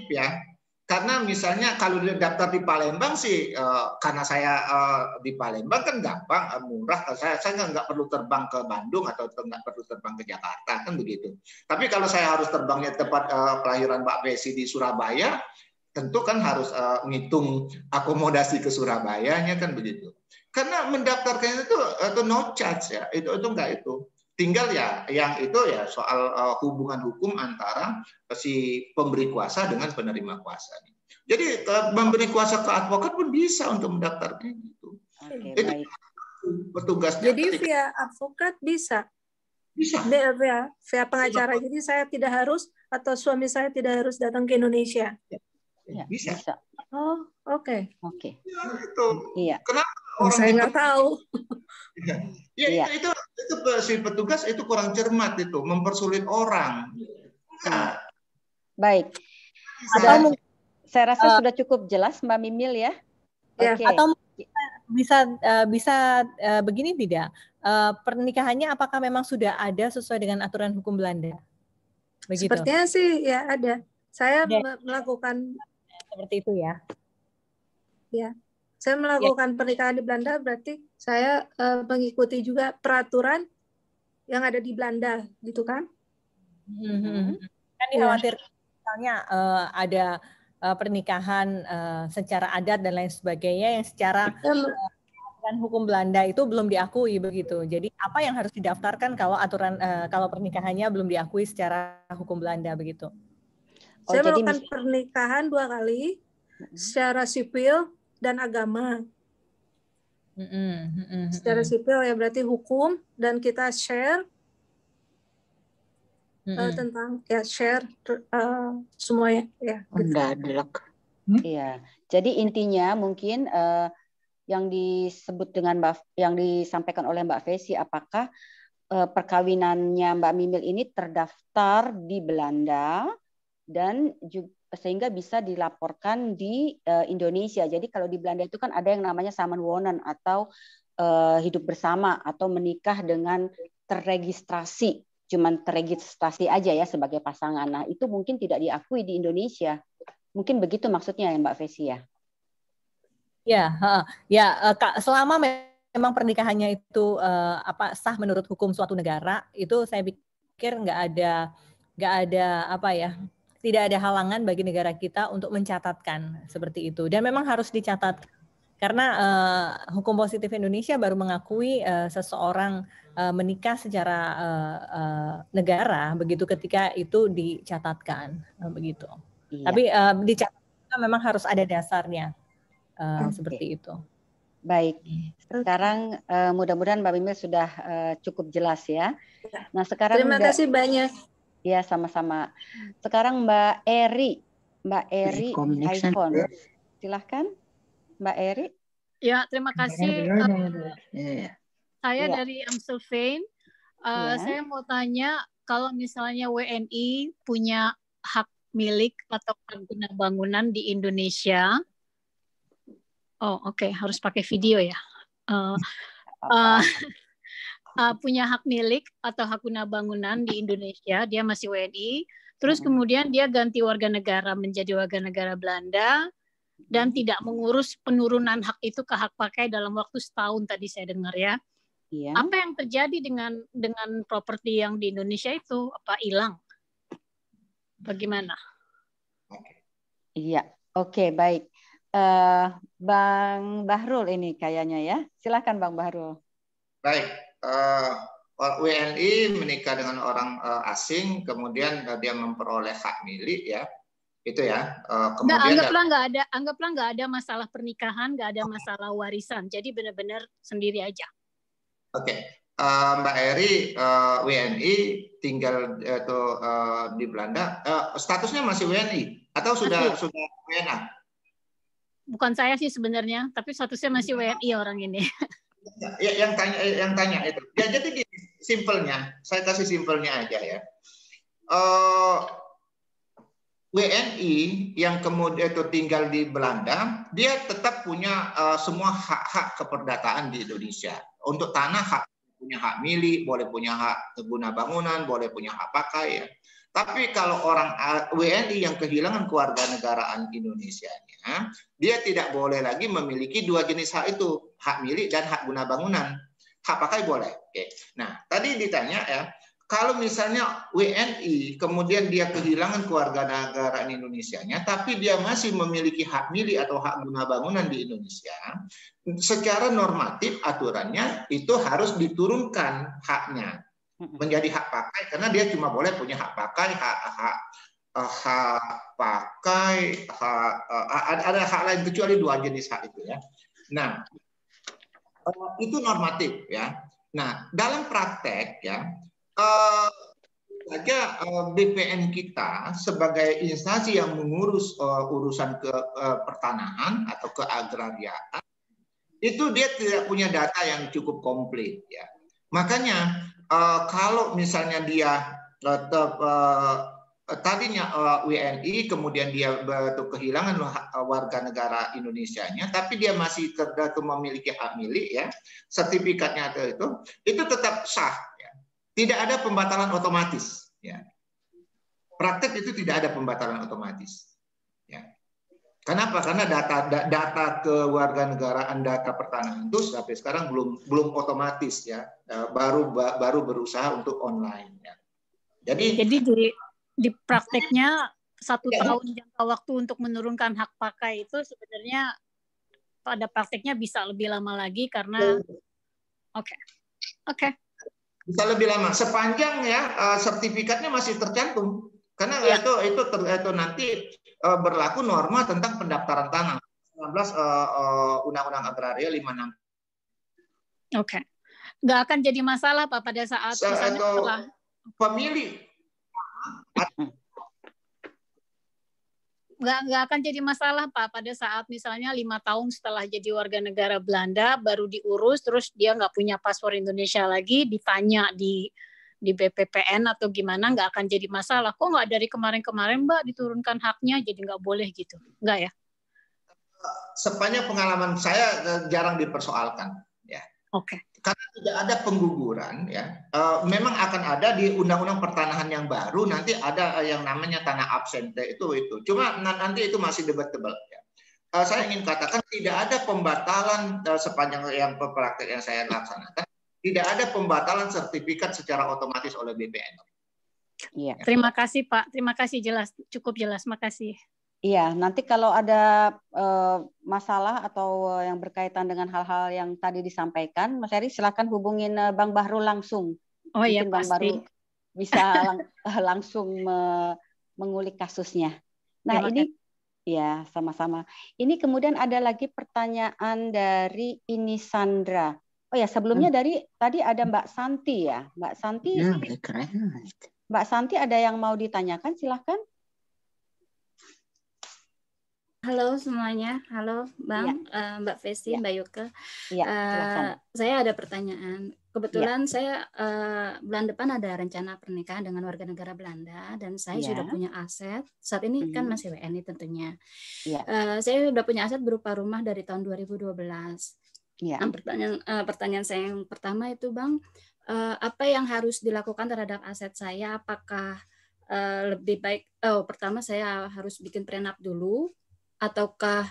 Ya, karena misalnya kalau dia daftar di Palembang sih, karena saya di Palembang kan gampang, murah. Saya nggak perlu terbang ke Bandung atau nggak perlu terbang ke Jakarta kan begitu. Tapi kalau saya harus terbangnya tempat kelahiran Mbak Besi di Surabaya, tentu kan harus ngitung akomodasi ke Surabayanya kan begitu. Karena mendaftarkan itu no charge ya, itu enggak itu. Tinggal ya yang itu ya soal hubungan hukum antara si pemberi kuasa dengan penerima kuasa. Jadi memberi kuasa ke advokat pun bisa untuk mendaftarkan itu. Oke, itu baik. Petugasnya. Jadi via advokat bisa. Bisa. Via pengacara. Jadi saya tidak harus atau suami saya tidak harus datang ke Indonesia. Ya, bisa. Oh, oke. Oke. Ya, itu. Iya. Kenapa orang saya nggak tahu? Ya, iya. itu si petugas itu kurang cermat itu, mempersulit orang. Nah. Baik. Saya rasa sudah cukup jelas Mbak Mimil ya. Oke. Atau bisa begini tidak? Pernikahannya apakah memang sudah ada sesuai dengan aturan hukum Belanda? Begitu. Sepertinya sih ya ada. Saya melakukan seperti itu ya. Ya. Saya melakukan pernikahan di Belanda, berarti saya mengikuti juga peraturan yang ada di Belanda, gitu kan? Kan dikhawatirkan misalnya ada pernikahan secara adat dan lain sebagainya yang secara aturan hukum Belanda itu belum diakui begitu. Jadi apa yang harus didaftarkan kalau aturan kalau pernikahannya belum diakui secara hukum Belanda begitu? Saya melakukan pernikahan 2 kali secara sipil dan agama. Secara sipil ya berarti hukum dan kita share tentang ya share semuanya ya. Iya. Jadi intinya mungkin yang disebut dengan yang disampaikan oleh Mbak Fesi, apakah perkawinannya Mbak Mimil ini terdaftar di Belanda dan juga sehingga bisa dilaporkan di Indonesia. Jadi kalau di Belanda itu kan ada yang namanya samenwonen atau hidup bersama atau menikah dengan terregistrasi, cuman terregistrasi aja ya sebagai pasangan. Nah itu mungkin tidak diakui di Indonesia. Mungkin begitu maksudnya ya Mbak Fesi ya? Ya, selama memang pernikahannya itu sah menurut hukum suatu negara, itu saya pikir nggak ada apa ya. Tidak ada halangan bagi negara kita untuk mencatatkan seperti itu. Dan memang harus dicatat. Karena hukum positif Indonesia baru mengakui seseorang menikah secara negara begitu ketika itu dicatatkan. Begitu. Iya. Tapi dicatatkan memang harus ada dasarnya. Seperti itu. Baik. Sekarang mudah-mudahan Mbak Mimil sudah cukup jelas ya. Nah sekarang terima kasih banyak. Ya, sama-sama. Sekarang Mbak Eri iPhone. Silahkan, Mbak Eri. Ya, terima kasih. Saya dari Amstelveen. Saya mau tanya, kalau misalnya WNI punya hak milik atau hak guna bangunan di Indonesia. Oh, oke, harus pakai video ya. Punya hak milik atau hak guna bangunan di Indonesia, dia masih WNI, terus kemudian dia ganti warga negara menjadi warga negara Belanda dan tidak mengurus penurunan hak itu ke hak pakai dalam waktu setahun tadi saya dengar ya. Iya. Apa yang terjadi dengan properti yang di Indonesia itu? Apa hilang? Bagaimana? Iya, oke, baik. Bang Bahrul ini kayaknya ya. Silakan Bang Bahrul. Baik, WNI menikah dengan orang asing, kemudian dia memperoleh hak milik ya, itu ya. Kemudian anggaplah nggak ada masalah pernikahan, nggak ada masalah warisan, jadi benar-benar sendiri aja. Oke, Mbak Eri WNI tinggal di Belanda, statusnya masih WNI atau sudah WNA? Bukan saya sih sebenarnya, tapi statusnya masih WNI orang ini. Ya, yang tanya itu. Ya, jadi gini, simpelnya, saya kasih simpelnya aja ya. WNI yang kemudian itu tinggal di Belanda, dia tetap punya semua hak-hak keperdataan di Indonesia. Untuk tanah punya hak milik, boleh punya hak guna bangunan, boleh punya hak pakai ya. Tapi kalau orang WNI yang kehilangan kewarganegaraan Indonesianya, dia tidak boleh lagi memiliki dua jenis hak itu, hak milik dan hak guna bangunan. Hak pakai boleh. Oke. Nah, tadi ditanya ya, kalau misalnya WNI kemudian dia kehilangan kewarganegaraan Indonesianya, tapi dia masih memiliki hak milik atau hak guna bangunan di Indonesia, secara normatif aturannya itu harus diturunkan haknya menjadi hak pakai, karena dia cuma boleh punya hak pakai, ada hak lain kecuali dua jenis hak itu ya. Nah, itu normatif ya. Nah, dalam praktek ya, BPN kita sebagai instansi yang mengurus urusan pertanahan atau keagrariaan, itu dia tidak punya data yang cukup komplit ya. Makanya kalau misalnya dia tadinya WNI, kemudian dia kehilangan warga negara Indonesianya, tapi dia masih memiliki hak milik ya, sertifikatnya itu tetap sah ya. Tidak ada pembatalan otomatis ya. Praktek itu tidak ada pembatalan otomatis ya. Kenapa? Karena data kewarganegaraan, data pertanahan itu sampai sekarang belum otomatis ya, baru berusaha untuk online ya. Jadi di prakteknya 1 tahun jangka waktu untuk menurunkan hak pakai itu sebenarnya pada prakteknya bisa lebih lama lagi karena oke. Bisa lebih lama sepanjang ya sertifikatnya masih tercantum, karena itu nanti berlaku norma tentang pendaftaran tanah 19 Undang-Undang Agraria 56. Oke. Nggak akan jadi masalah Pak pada saat misalnya setelah pemilih nggak akan jadi masalah Pak pada saat misalnya 5 tahun setelah jadi warga negara Belanda baru diurus, terus dia nggak punya paspor Indonesia lagi, ditanya di BPPN atau gimana, nggak akan jadi masalah. Kok nggak dari kemarin-kemarin Mbak diturunkan haknya, jadi nggak boleh gitu, nggak ya? Sepanjang pengalaman saya jarang dipersoalkan ya. Oke. Karena tidak ada pengguguran ya, memang akan ada di undang-undang pertanahan yang baru, nanti ada yang namanya tanah absente itu. Cuma nanti itu masih debatable ya. Saya ingin katakan tidak ada pembatalan sepanjang yang praktek yang saya laksanakan, tidak ada pembatalan sertifikat secara otomatis oleh BPN. Iya. Terima kasih Pak, terima kasih, jelas, cukup jelas, makasih. Iya, nanti kalau ada masalah atau yang berkaitan dengan hal-hal yang tadi disampaikan, Mas Heri silakan hubungin Bang Bahrul langsung. Oh iya, Bang pasti. Bahrul bisa langsung mengulik kasusnya. Nah, ini ya sama-sama. Ini kemudian ada lagi pertanyaan dari Ini Sandra. Oh ya, sebelumnya dari tadi ada Mbak Santi ya. Mbak Santi. Mbak Santi ada yang mau ditanyakan, silahkan. Halo semuanya, halo Bang, Mbak Festi, Mbak Yuka. Saya ada pertanyaan. Kebetulan saya bulan depan ada rencana pernikahan dengan warga negara Belanda dan saya sudah punya aset. Saat ini kan masih WNI tentunya. Saya sudah punya aset berupa rumah dari tahun 2012. Nah, pertanyaan saya yang pertama itu Bang, apa yang harus dilakukan terhadap aset saya? Apakah lebih baik? Pertama saya harus bikin prenup dulu. Ataukah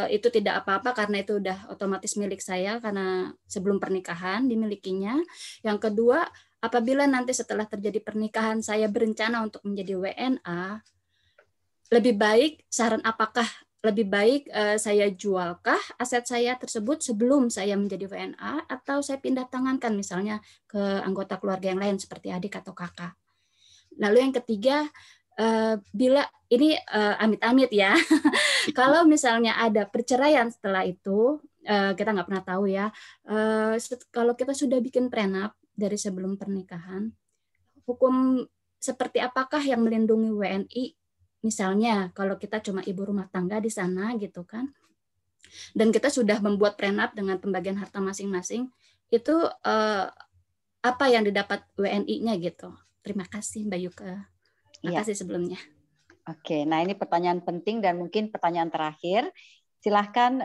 itu tidak apa-apa karena itu udah otomatis milik saya karena sebelum pernikahan dimilikinya. Yang kedua, apabila nanti setelah terjadi pernikahan saya berencana untuk menjadi WNA, lebih baik saran apakah lebih baik saya jualkah aset saya tersebut sebelum saya menjadi WNA, atau saya pindah tangankan misalnya ke anggota keluarga yang lain seperti adik atau kakak. Lalu yang ketiga, bila ini amit-amit ya, kalau misalnya ada perceraian setelah itu, kita nggak pernah tahu ya, kalau kita sudah bikin prenup dari sebelum pernikahan, hukum seperti apakah yang melindungi WNI? Misalnya kalau kita cuma ibu rumah tangga di sana gitu kan, dan kita sudah membuat prenup dengan pembagian harta masing-masing, itu apa yang didapat WNI-nya gitu. Terima kasih Mbak Yuke. Terima kasih sebelumnya. Oke, nah ini pertanyaan penting dan mungkin pertanyaan terakhir. Silahkan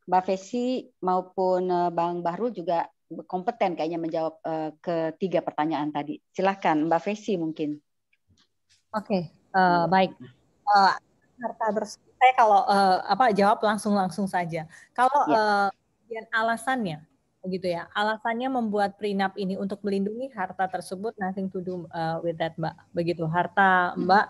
Mbak Fesi maupun Bang Bahrul juga kompeten kayaknya menjawab ketiga pertanyaan tadi. Silahkan Mbak Fesi mungkin. Oke. Baik, harta tersebut saya kalau jawab langsung saja. Kalau alasannya, begitu ya, alasannya membuat prenup ini untuk melindungi harta tersebut, nothing to do with that, Mbak. Begitu, harta Mbak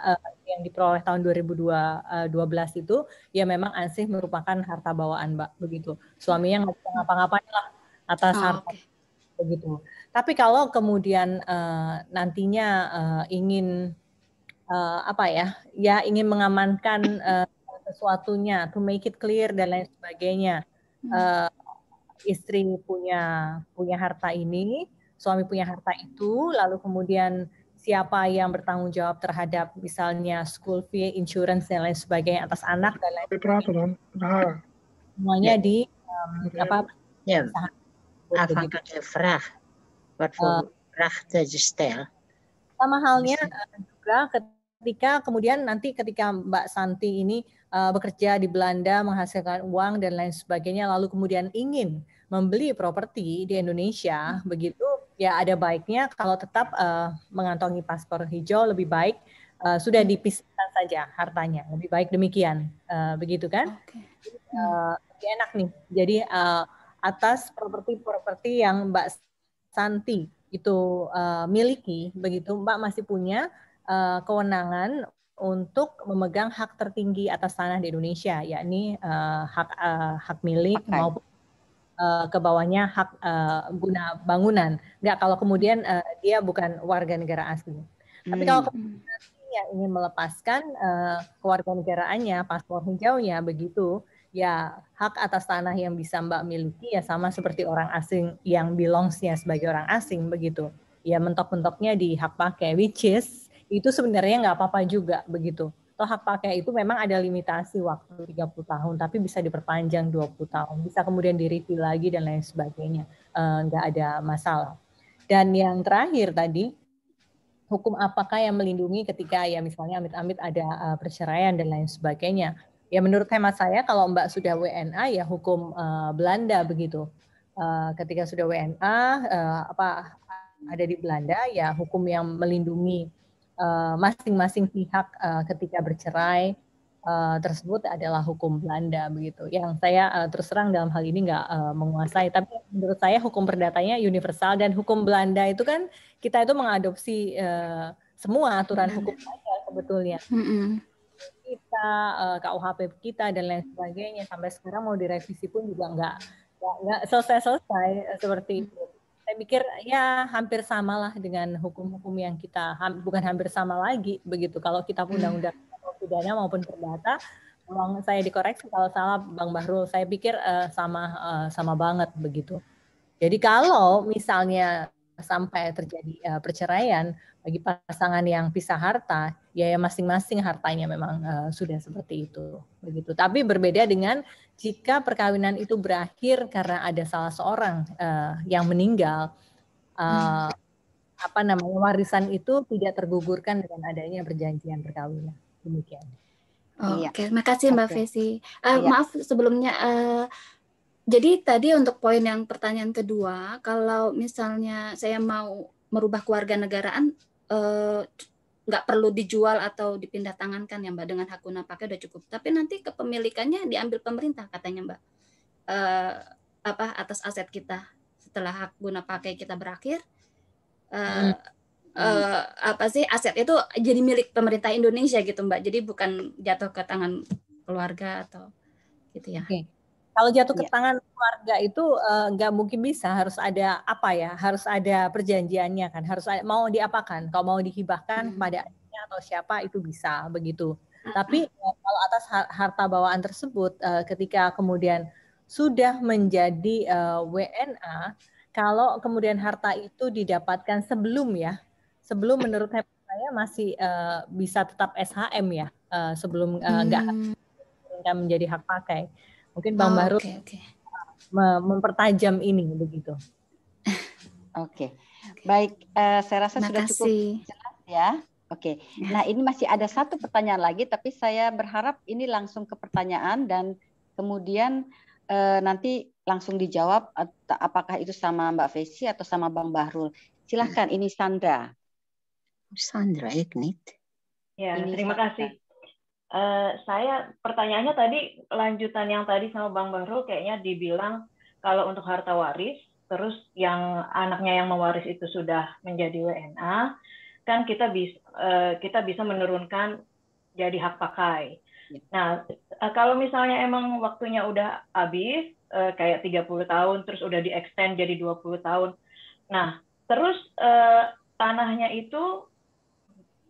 yang diperoleh tahun 2012 itu, ya memang ansih merupakan harta bawaan Mbak, begitu. Suaminya nggak bisa ngapa-ngapain lah atas harta, begitu. Tapi kalau kemudian nantinya ingin ingin mengamankan sesuatunya, to make it clear dan lain sebagainya. Istri punya harta ini, suami punya harta itu, lalu kemudian siapa yang bertanggung jawab terhadap misalnya school fee, insurance dan lain sebagainya atas anak dan lain sebagainya. Semuanya di sama halnya juga ketika kemudian nanti ketika Mbak Santi ini bekerja di Belanda menghasilkan uang dan lain sebagainya, lalu kemudian ingin membeli properti di Indonesia, begitu ya ada baiknya kalau tetap mengantongi paspor hijau, lebih baik sudah dipisahkan saja hartanya, lebih baik demikian, begitu kan? Lebih enak nih. Jadi atas properti yang Mbak Santi itu miliki, begitu Mbak masih punya kewenangan untuk memegang hak tertinggi atas tanah di Indonesia, yakni hak milik maupun ke bawahnya hak guna bangunan. Enggak kalau kemudian dia bukan warga negara asli. Tapi kalau kemudian ingin melepaskan kewarganegaraannya, paspor hijaunya, begitu, ya hak atas tanah yang bisa Mbak miliki ya sama seperti orang asing yang belongs-nya sebagai orang asing, begitu. Ya mentok-mentoknya di hak pakai, which is itu sebenarnya nggak apa-apa juga, begitu. Toh hak pakai itu memang ada limitasi waktu 30 tahun, tapi bisa diperpanjang 20 tahun, bisa kemudian direview lagi dan lain sebagainya, nggak ada masalah. Dan yang terakhir tadi, hukum apakah yang melindungi ketika ya misalnya amit-amit ada perceraian dan lain sebagainya. Ya menurut hemat saya kalau Mbak sudah WNA ya hukum Belanda begitu. Ketika sudah WNA ada di Belanda ya hukum yang melindungi masing-masing pihak ketika bercerai tersebut adalah hukum Belanda begitu. Yang saya terus terang dalam hal ini nggak menguasai, tapi menurut saya hukum perdatanya universal dan hukum Belanda itu kan kita itu mengadopsi semua aturan hukum saja sebetulnya. Kita KUHP kita dan lain sebagainya sampai sekarang mau direvisi pun juga nggak selesai seperti itu. Saya pikir ya hampir samalah dengan hukum-hukum yang kita bukan hampir sama lagi begitu. Kalau kita undang-undang pidana maupun perdata, tolong saya dikoreksi kalau salah Bang Bahrul. Saya pikir sama banget begitu. Jadi kalau misalnya sampai terjadi perceraian bagi pasangan yang pisah harta, ya masing-masing hartanya memang sudah seperti itu begitu. Tapi berbeda dengan jika perkawinan itu berakhir karena ada salah seorang yang meninggal, warisan itu tidak tergugurkan dengan adanya perjanjian perkawinan. Demikian. Oke, makasih Mbak Fesi. Maaf sebelumnya. Jadi tadi untuk poin yang pertanyaan kedua, kalau misalnya saya mau merubah kewarganegaraan, nggak perlu dijual atau dipindah tangankan ya Mbak, dengan hak guna pakai udah cukup. Tapi nanti kepemilikannya diambil pemerintah katanya Mbak, atas aset kita setelah hak guna pakai kita berakhir, apa sih aset itu jadi milik pemerintah Indonesia gitu Mbak. Jadi bukan jatuh ke tangan keluarga atau gitu ya. Oke. Kalau jatuh ke tangan keluarga itu nggak mungkin bisa, harus ada apa ya? Harus ada perjanjiannya kan, harus ada, mau diapakan. Kalau mau dihibahkan kepada adiknya atau siapa itu bisa begitu. Tapi kalau atas harta bawaan tersebut, ketika kemudian sudah menjadi WNA, kalau kemudian harta itu didapatkan sebelum ya, sebelum menurut saya masih bisa tetap SHM ya, sebelum nggak menjadi hak pakai. Mungkin Bang Bahrul mempertajam ini begitu. Oke. Baik, saya rasa sudah cukup jelas ya. Oke. Nah, ini masih ada satu pertanyaan lagi, tapi saya berharap ini langsung ke pertanyaan dan kemudian nanti langsung dijawab apakah itu sama Mbak Fesi atau sama Bang Bahrul. Silahkan, ini Sandra. Sandra Ignit. Ya, terima kasih. Saya pertanyaannya tadi lanjutan yang tadi sama Bang Bahrul, kayaknya dibilang kalau untuk harta waris, terus yang anaknya yang mewaris itu sudah menjadi WNA, kan kita bisa menurunkan jadi hak pakai. Nah, kalau misalnya emang waktunya udah habis, kayak 30 tahun, terus udah di-extend jadi 20 tahun. Nah, terus tanahnya itu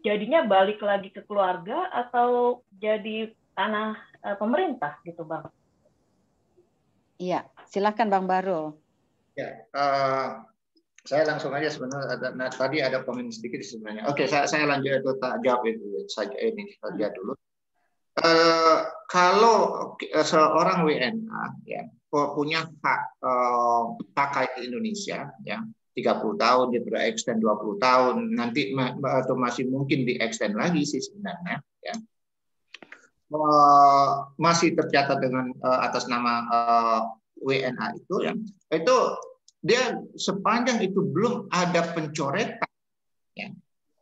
jadinya balik lagi ke keluarga atau jadi tanah pemerintah gitu, Bang? Iya, silakan Bang Bahrul. Ya, saya langsung aja sebenarnya. Tadi ada komen sedikit sebenarnya. Oke, saya lanjut itu jawab itu saja saja dulu. Kalau seorang WNA ya punya hak pakai di Indonesia ya 30 tahun, dia sudah extend 20 tahun, nanti atau masih mungkin di extend lagi sih sebenarnya ya. Masih tercatat dengan atas nama WNA itu ya. Itu dia sepanjang itu belum ada pencoretan ya,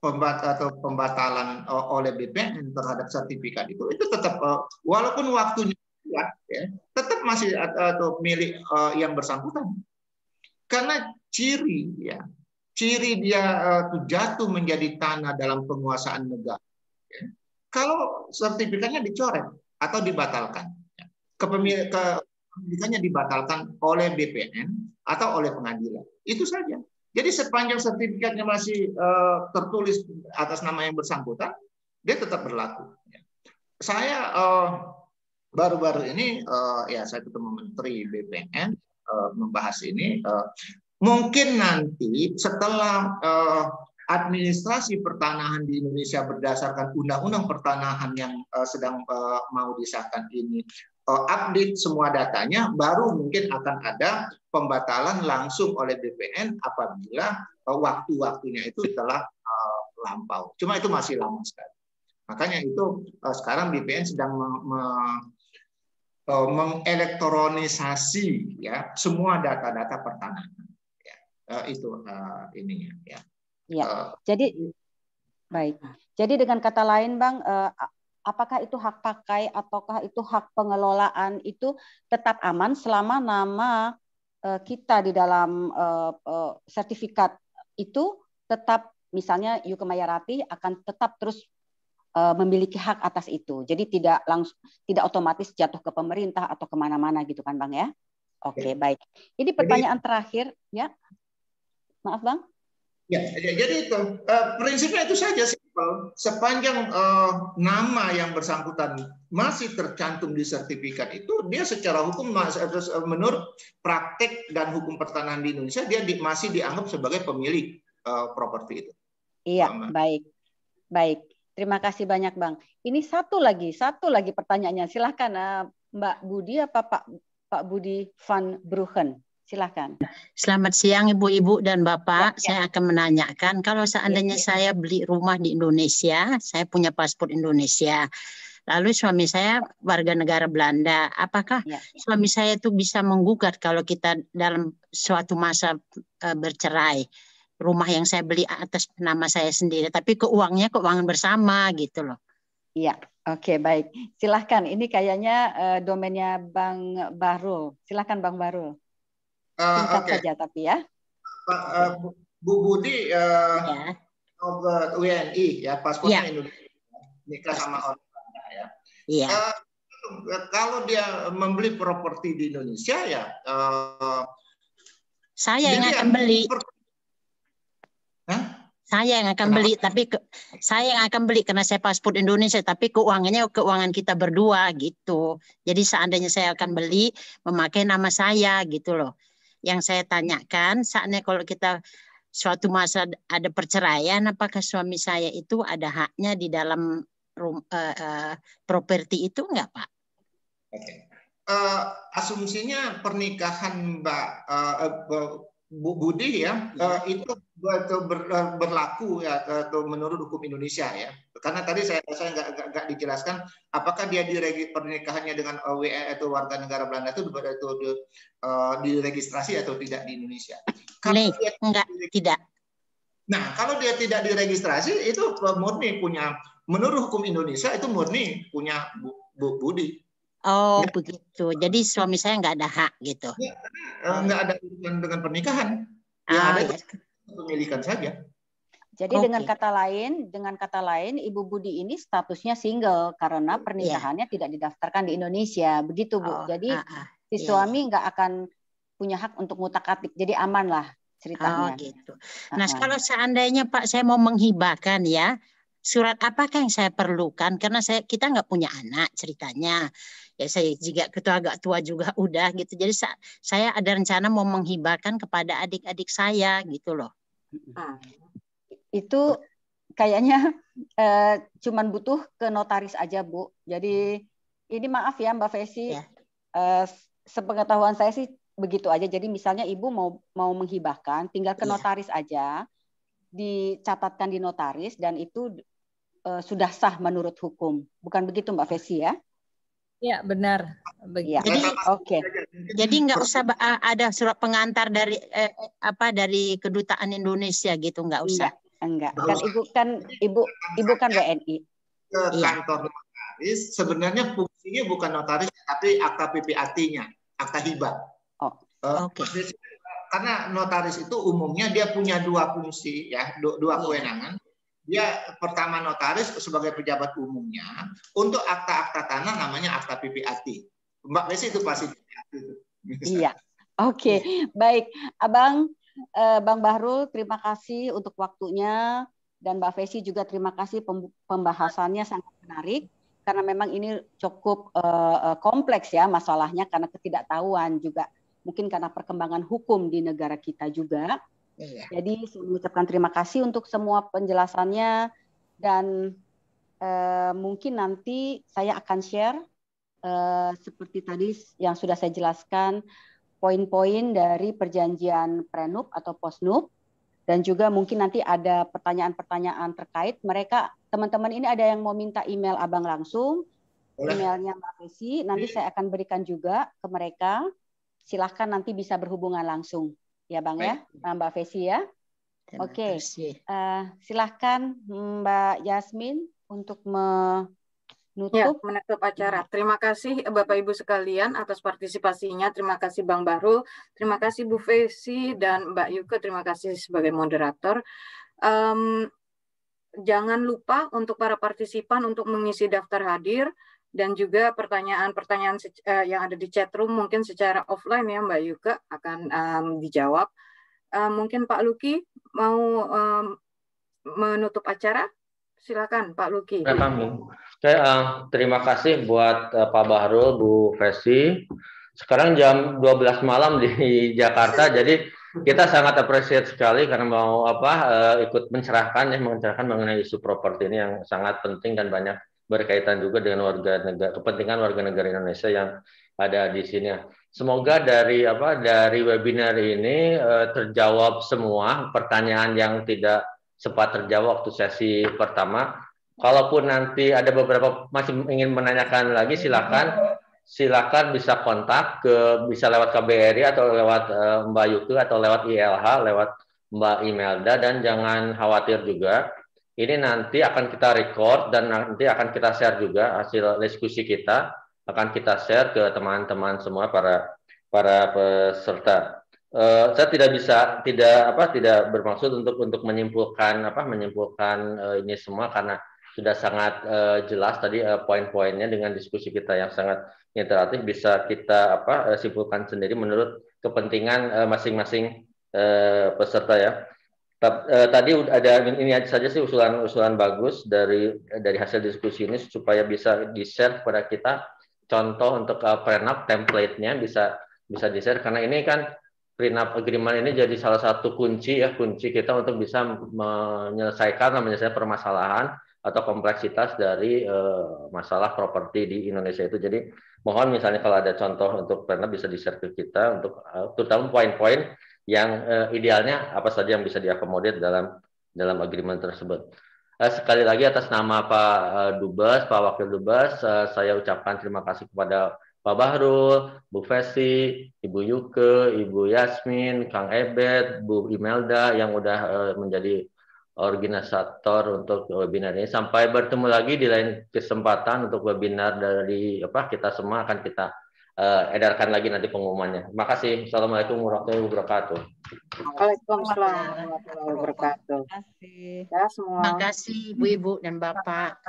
atau pembatalan oleh BPN terhadap sertifikat itu tetap walaupun waktunya ya, tetap masih atau milik yang bersangkutan. Karena ciri dia jatuh menjadi tanah dalam penguasaan negara. Ya. Kalau sertifikatnya dicoret atau dibatalkan, ya. Kepemilikannya dibatalkan oleh BPN atau oleh pengadilan, itu saja. Jadi sepanjang sertifikatnya masih tertulis atas nama yang bersangkutan, dia tetap berlaku. Ya. Saya baru-baru ini ya saya ketemu Menteri BPN membahas ini. Mungkin nanti setelah administrasi pertanahan di Indonesia berdasarkan undang-undang pertanahan yang sedang mau disahkan ini update semua datanya, baru mungkin akan ada pembatalan langsung oleh BPN apabila waktu-waktunya itu telah lampau. Cuma itu masih lama sekali. Makanya itu sekarang BPN sedang mengelektronisasi ya semua data-data pertanahan. Itu ininya ya. Ya. Jadi baik. Jadi dengan kata lain Bang, apakah itu hak pakai ataukah itu hak pengelolaan itu tetap aman selama nama kita di dalam sertifikat itu tetap, misalnya Yuke Mayarati akan tetap terus memiliki hak atas itu. Jadi tidak otomatis jatuh ke pemerintah atau kemana-mana gitu kan Bang ya? Oke, baik. Ini pertanyaan terakhir ya. Maaf Bang. Ya, jadi itu prinsipnya itu saja simpel. Sepanjang nama yang bersangkutan masih tercantum di sertifikat itu, dia secara hukum menurut praktek dan hukum pertanahan di Indonesia dia masih dianggap sebagai pemilik properti itu. Iya, baik. Terima kasih banyak Bang. Ini satu lagi pertanyaannya. Silahkan Mbak Budi apa Pak Budi van Bruggen. Silahkan. Selamat siang Ibu-Ibu dan Bapak. Saya akan menanyakan kalau seandainya saya beli rumah di Indonesia, saya punya paspor Indonesia. Lalu suami saya warga negara Belanda. Apakah suami saya itu bisa menggugat kalau kita dalam suatu masa bercerai? Rumah yang saya beli atas nama saya sendiri, tapi keuangan bersama gitu loh. Iya, oke, baik. Silahkan. Ini kayaknya domainnya Bang Bahrul. Silahkan Bang Bahrul. Singkat saja tapi ya. Bu Budi WNI ya, paspornya Indonesia, nikah sama orang Belanda ya. Iya. Kalau dia membeli properti di Indonesia ya, saya yang akan beli. Saya yang akan beli, tapi saya yang akan beli karena saya paspor Indonesia, tapi keuangannya keuangan kita berdua gitu. Jadi seandainya saya akan beli, memakai nama saya gitu loh. Yang saya tanyakan, saatnya kalau kita suatu masa ada perceraian, apakah suami saya itu ada haknya di dalam properti itu enggak, Pak? Asumsinya pernikahan Bu Budi ya, itu berlaku ya atau menurut hukum Indonesia ya. Karena tadi saya nggak dijelaskan apakah dia pernikahannya dengan atau warga negara Belanda itu diregistrasi atau tidak di Indonesia. Tidak. Nah, kalau dia tidak diregistrasi itu murni punya, menurut hukum Indonesia itu murni punya Bu Budi. Oh, begitu. Jadi suami saya nggak ada hak gitu. Ya, nggak ada urusan dengan pernikahan. Yang ada kepemilikan saja. Jadi dengan kata lain, Ibu Budi ini statusnya single karena pernikahannya tidak didaftarkan di Indonesia, begitu Bu. Jadi si suami nggak akan punya hak untuk ngutak-atik. Jadi aman lah ceritanya. Oh gitu. Nah kalau seandainya Pak saya mau menghibahkan ya, surat apakah yang saya perlukan? Karena kita nggak punya anak ceritanya. Ya saya juga agak tua juga udah gitu. Jadi saya ada rencana mau menghibahkan kepada adik-adik saya gitu loh. Itu kayaknya cuman butuh ke notaris aja Bu. Jadi ini maaf ya Mbak Fesi, sepengetahuan saya sih begitu aja. Jadi misalnya Ibu mau menghibahkan, tinggal ke notaris aja, dicatatkan di notaris dan itu sudah sah menurut hukum. Bukan begitu Mbak Fesi ya? Ya benar. Ya. Jadi nggak usah ada surat pengantar dari dari kedutaan Indonesia gitu, nggak usah. Enggak. Kan ibu kan WNI. Ke kantor notaris sebenarnya fungsinya bukan notaris tapi akta PPAT-nya, akta hibah. Karena notaris itu umumnya dia punya dua fungsi ya, dua kewenangan. Dia pertama notaris sebagai pejabat umumnya, untuk akta-akta tanah namanya akta PPAT. Mbak Fesi itu pasti. Iya. Oke. Baik, Bang Bahrul, terima kasih untuk waktunya, dan Mbak Fesi juga terima kasih, pembahasannya sangat menarik karena memang ini cukup kompleks ya masalahnya karena ketidaktahuan juga mungkin karena perkembangan hukum di negara kita juga. Jadi saya mengucapkan terima kasih untuk semua penjelasannya dan mungkin nanti saya akan share seperti tadi yang sudah saya jelaskan poin-poin dari perjanjian prenup atau postnup dan juga mungkin nanti ada pertanyaan-pertanyaan terkait mereka. Teman-teman ini ada yang mau minta email Abang langsung, emailnya Mbak Fesi, nanti saya akan berikan juga ke mereka. Silahkan nanti bisa berhubungan langsung. Ya Bang ya, Mbak Fesi ya. Oke, silahkan Mbak Yasmin untuk menutup acara. Terima kasih Bapak Ibu sekalian atas partisipasinya. Terima kasih Bang Bahrul, terima kasih Bu Fesi dan Mbak Yuke. Terima kasih sebagai moderator. Jangan lupa untuk para partisipan untuk mengisi daftar hadir. Dan juga pertanyaan-pertanyaan yang ada di chat room mungkin secara offline ya Mbak Yuke akan dijawab. Mungkin Pak Luki mau menutup acara? Silakan Pak Luki. Terima kasih buat Pak Bahrul, Bu Fesi. Sekarang jam 12 malam di Jakarta, jadi kita sangat appreciate sekali karena mau ikut mencerahkan mengenai isu properti ini yang sangat penting dan banyak berkaitan juga dengan kepentingan warga negara Indonesia yang ada di sini. Semoga dari webinar ini terjawab semua pertanyaan yang tidak sempat terjawab waktu sesi pertama. Kalaupun nanti ada beberapa masih ingin menanyakan lagi, silakan bisa kontak bisa lewat KBRI atau lewat Mbak Yuke atau lewat ILH, lewat Mbak Imelda, dan jangan khawatir juga. Ini nanti akan kita record dan nanti akan kita share juga hasil diskusi kita, akan kita share ke teman-teman semua para peserta. saya tidak bermaksud untuk menyimpulkan ini semua karena sudah sangat jelas tadi poin-poinnya. Dengan diskusi kita yang sangat interaktif bisa kita simpulkan sendiri menurut kepentingan masing-masing peserta ya. Tadi ada ini saja sih usulan bagus dari hasil diskusi ini supaya bisa di-share kepada kita contoh untuk prenup template-nya bisa di-share, karena ini kan prenup agreement ini jadi salah satu kunci kita untuk bisa menyelesaikan permasalahan atau kompleksitas dari masalah properti di Indonesia itu. Jadi mohon misalnya kalau ada contoh untuk prenup bisa di-share ke kita untuk terutama poin-poin yang idealnya apa saja yang bisa diakomodir dalam agreement tersebut. Sekali lagi atas nama Pak Dubes, Pak Wakil Dubes, saya ucapkan terima kasih kepada Pak Bahrul, Bu Fesi, Ibu Yuke, Ibu Yasmin, Kang Ebet, Bu Imelda yang udah menjadi organisator untuk webinar ini. Sampai bertemu lagi di lain kesempatan untuk webinar dari kita semua akan kita edarkan lagi nanti pengumumannya. Terima kasih. Assalamualaikum warahmatullahi wabarakatuh. Waalaikumsalam warahmatullahi wabarakatuh. Terima kasih. Ya semua. Terima kasih Bu Ibu dan Bapak.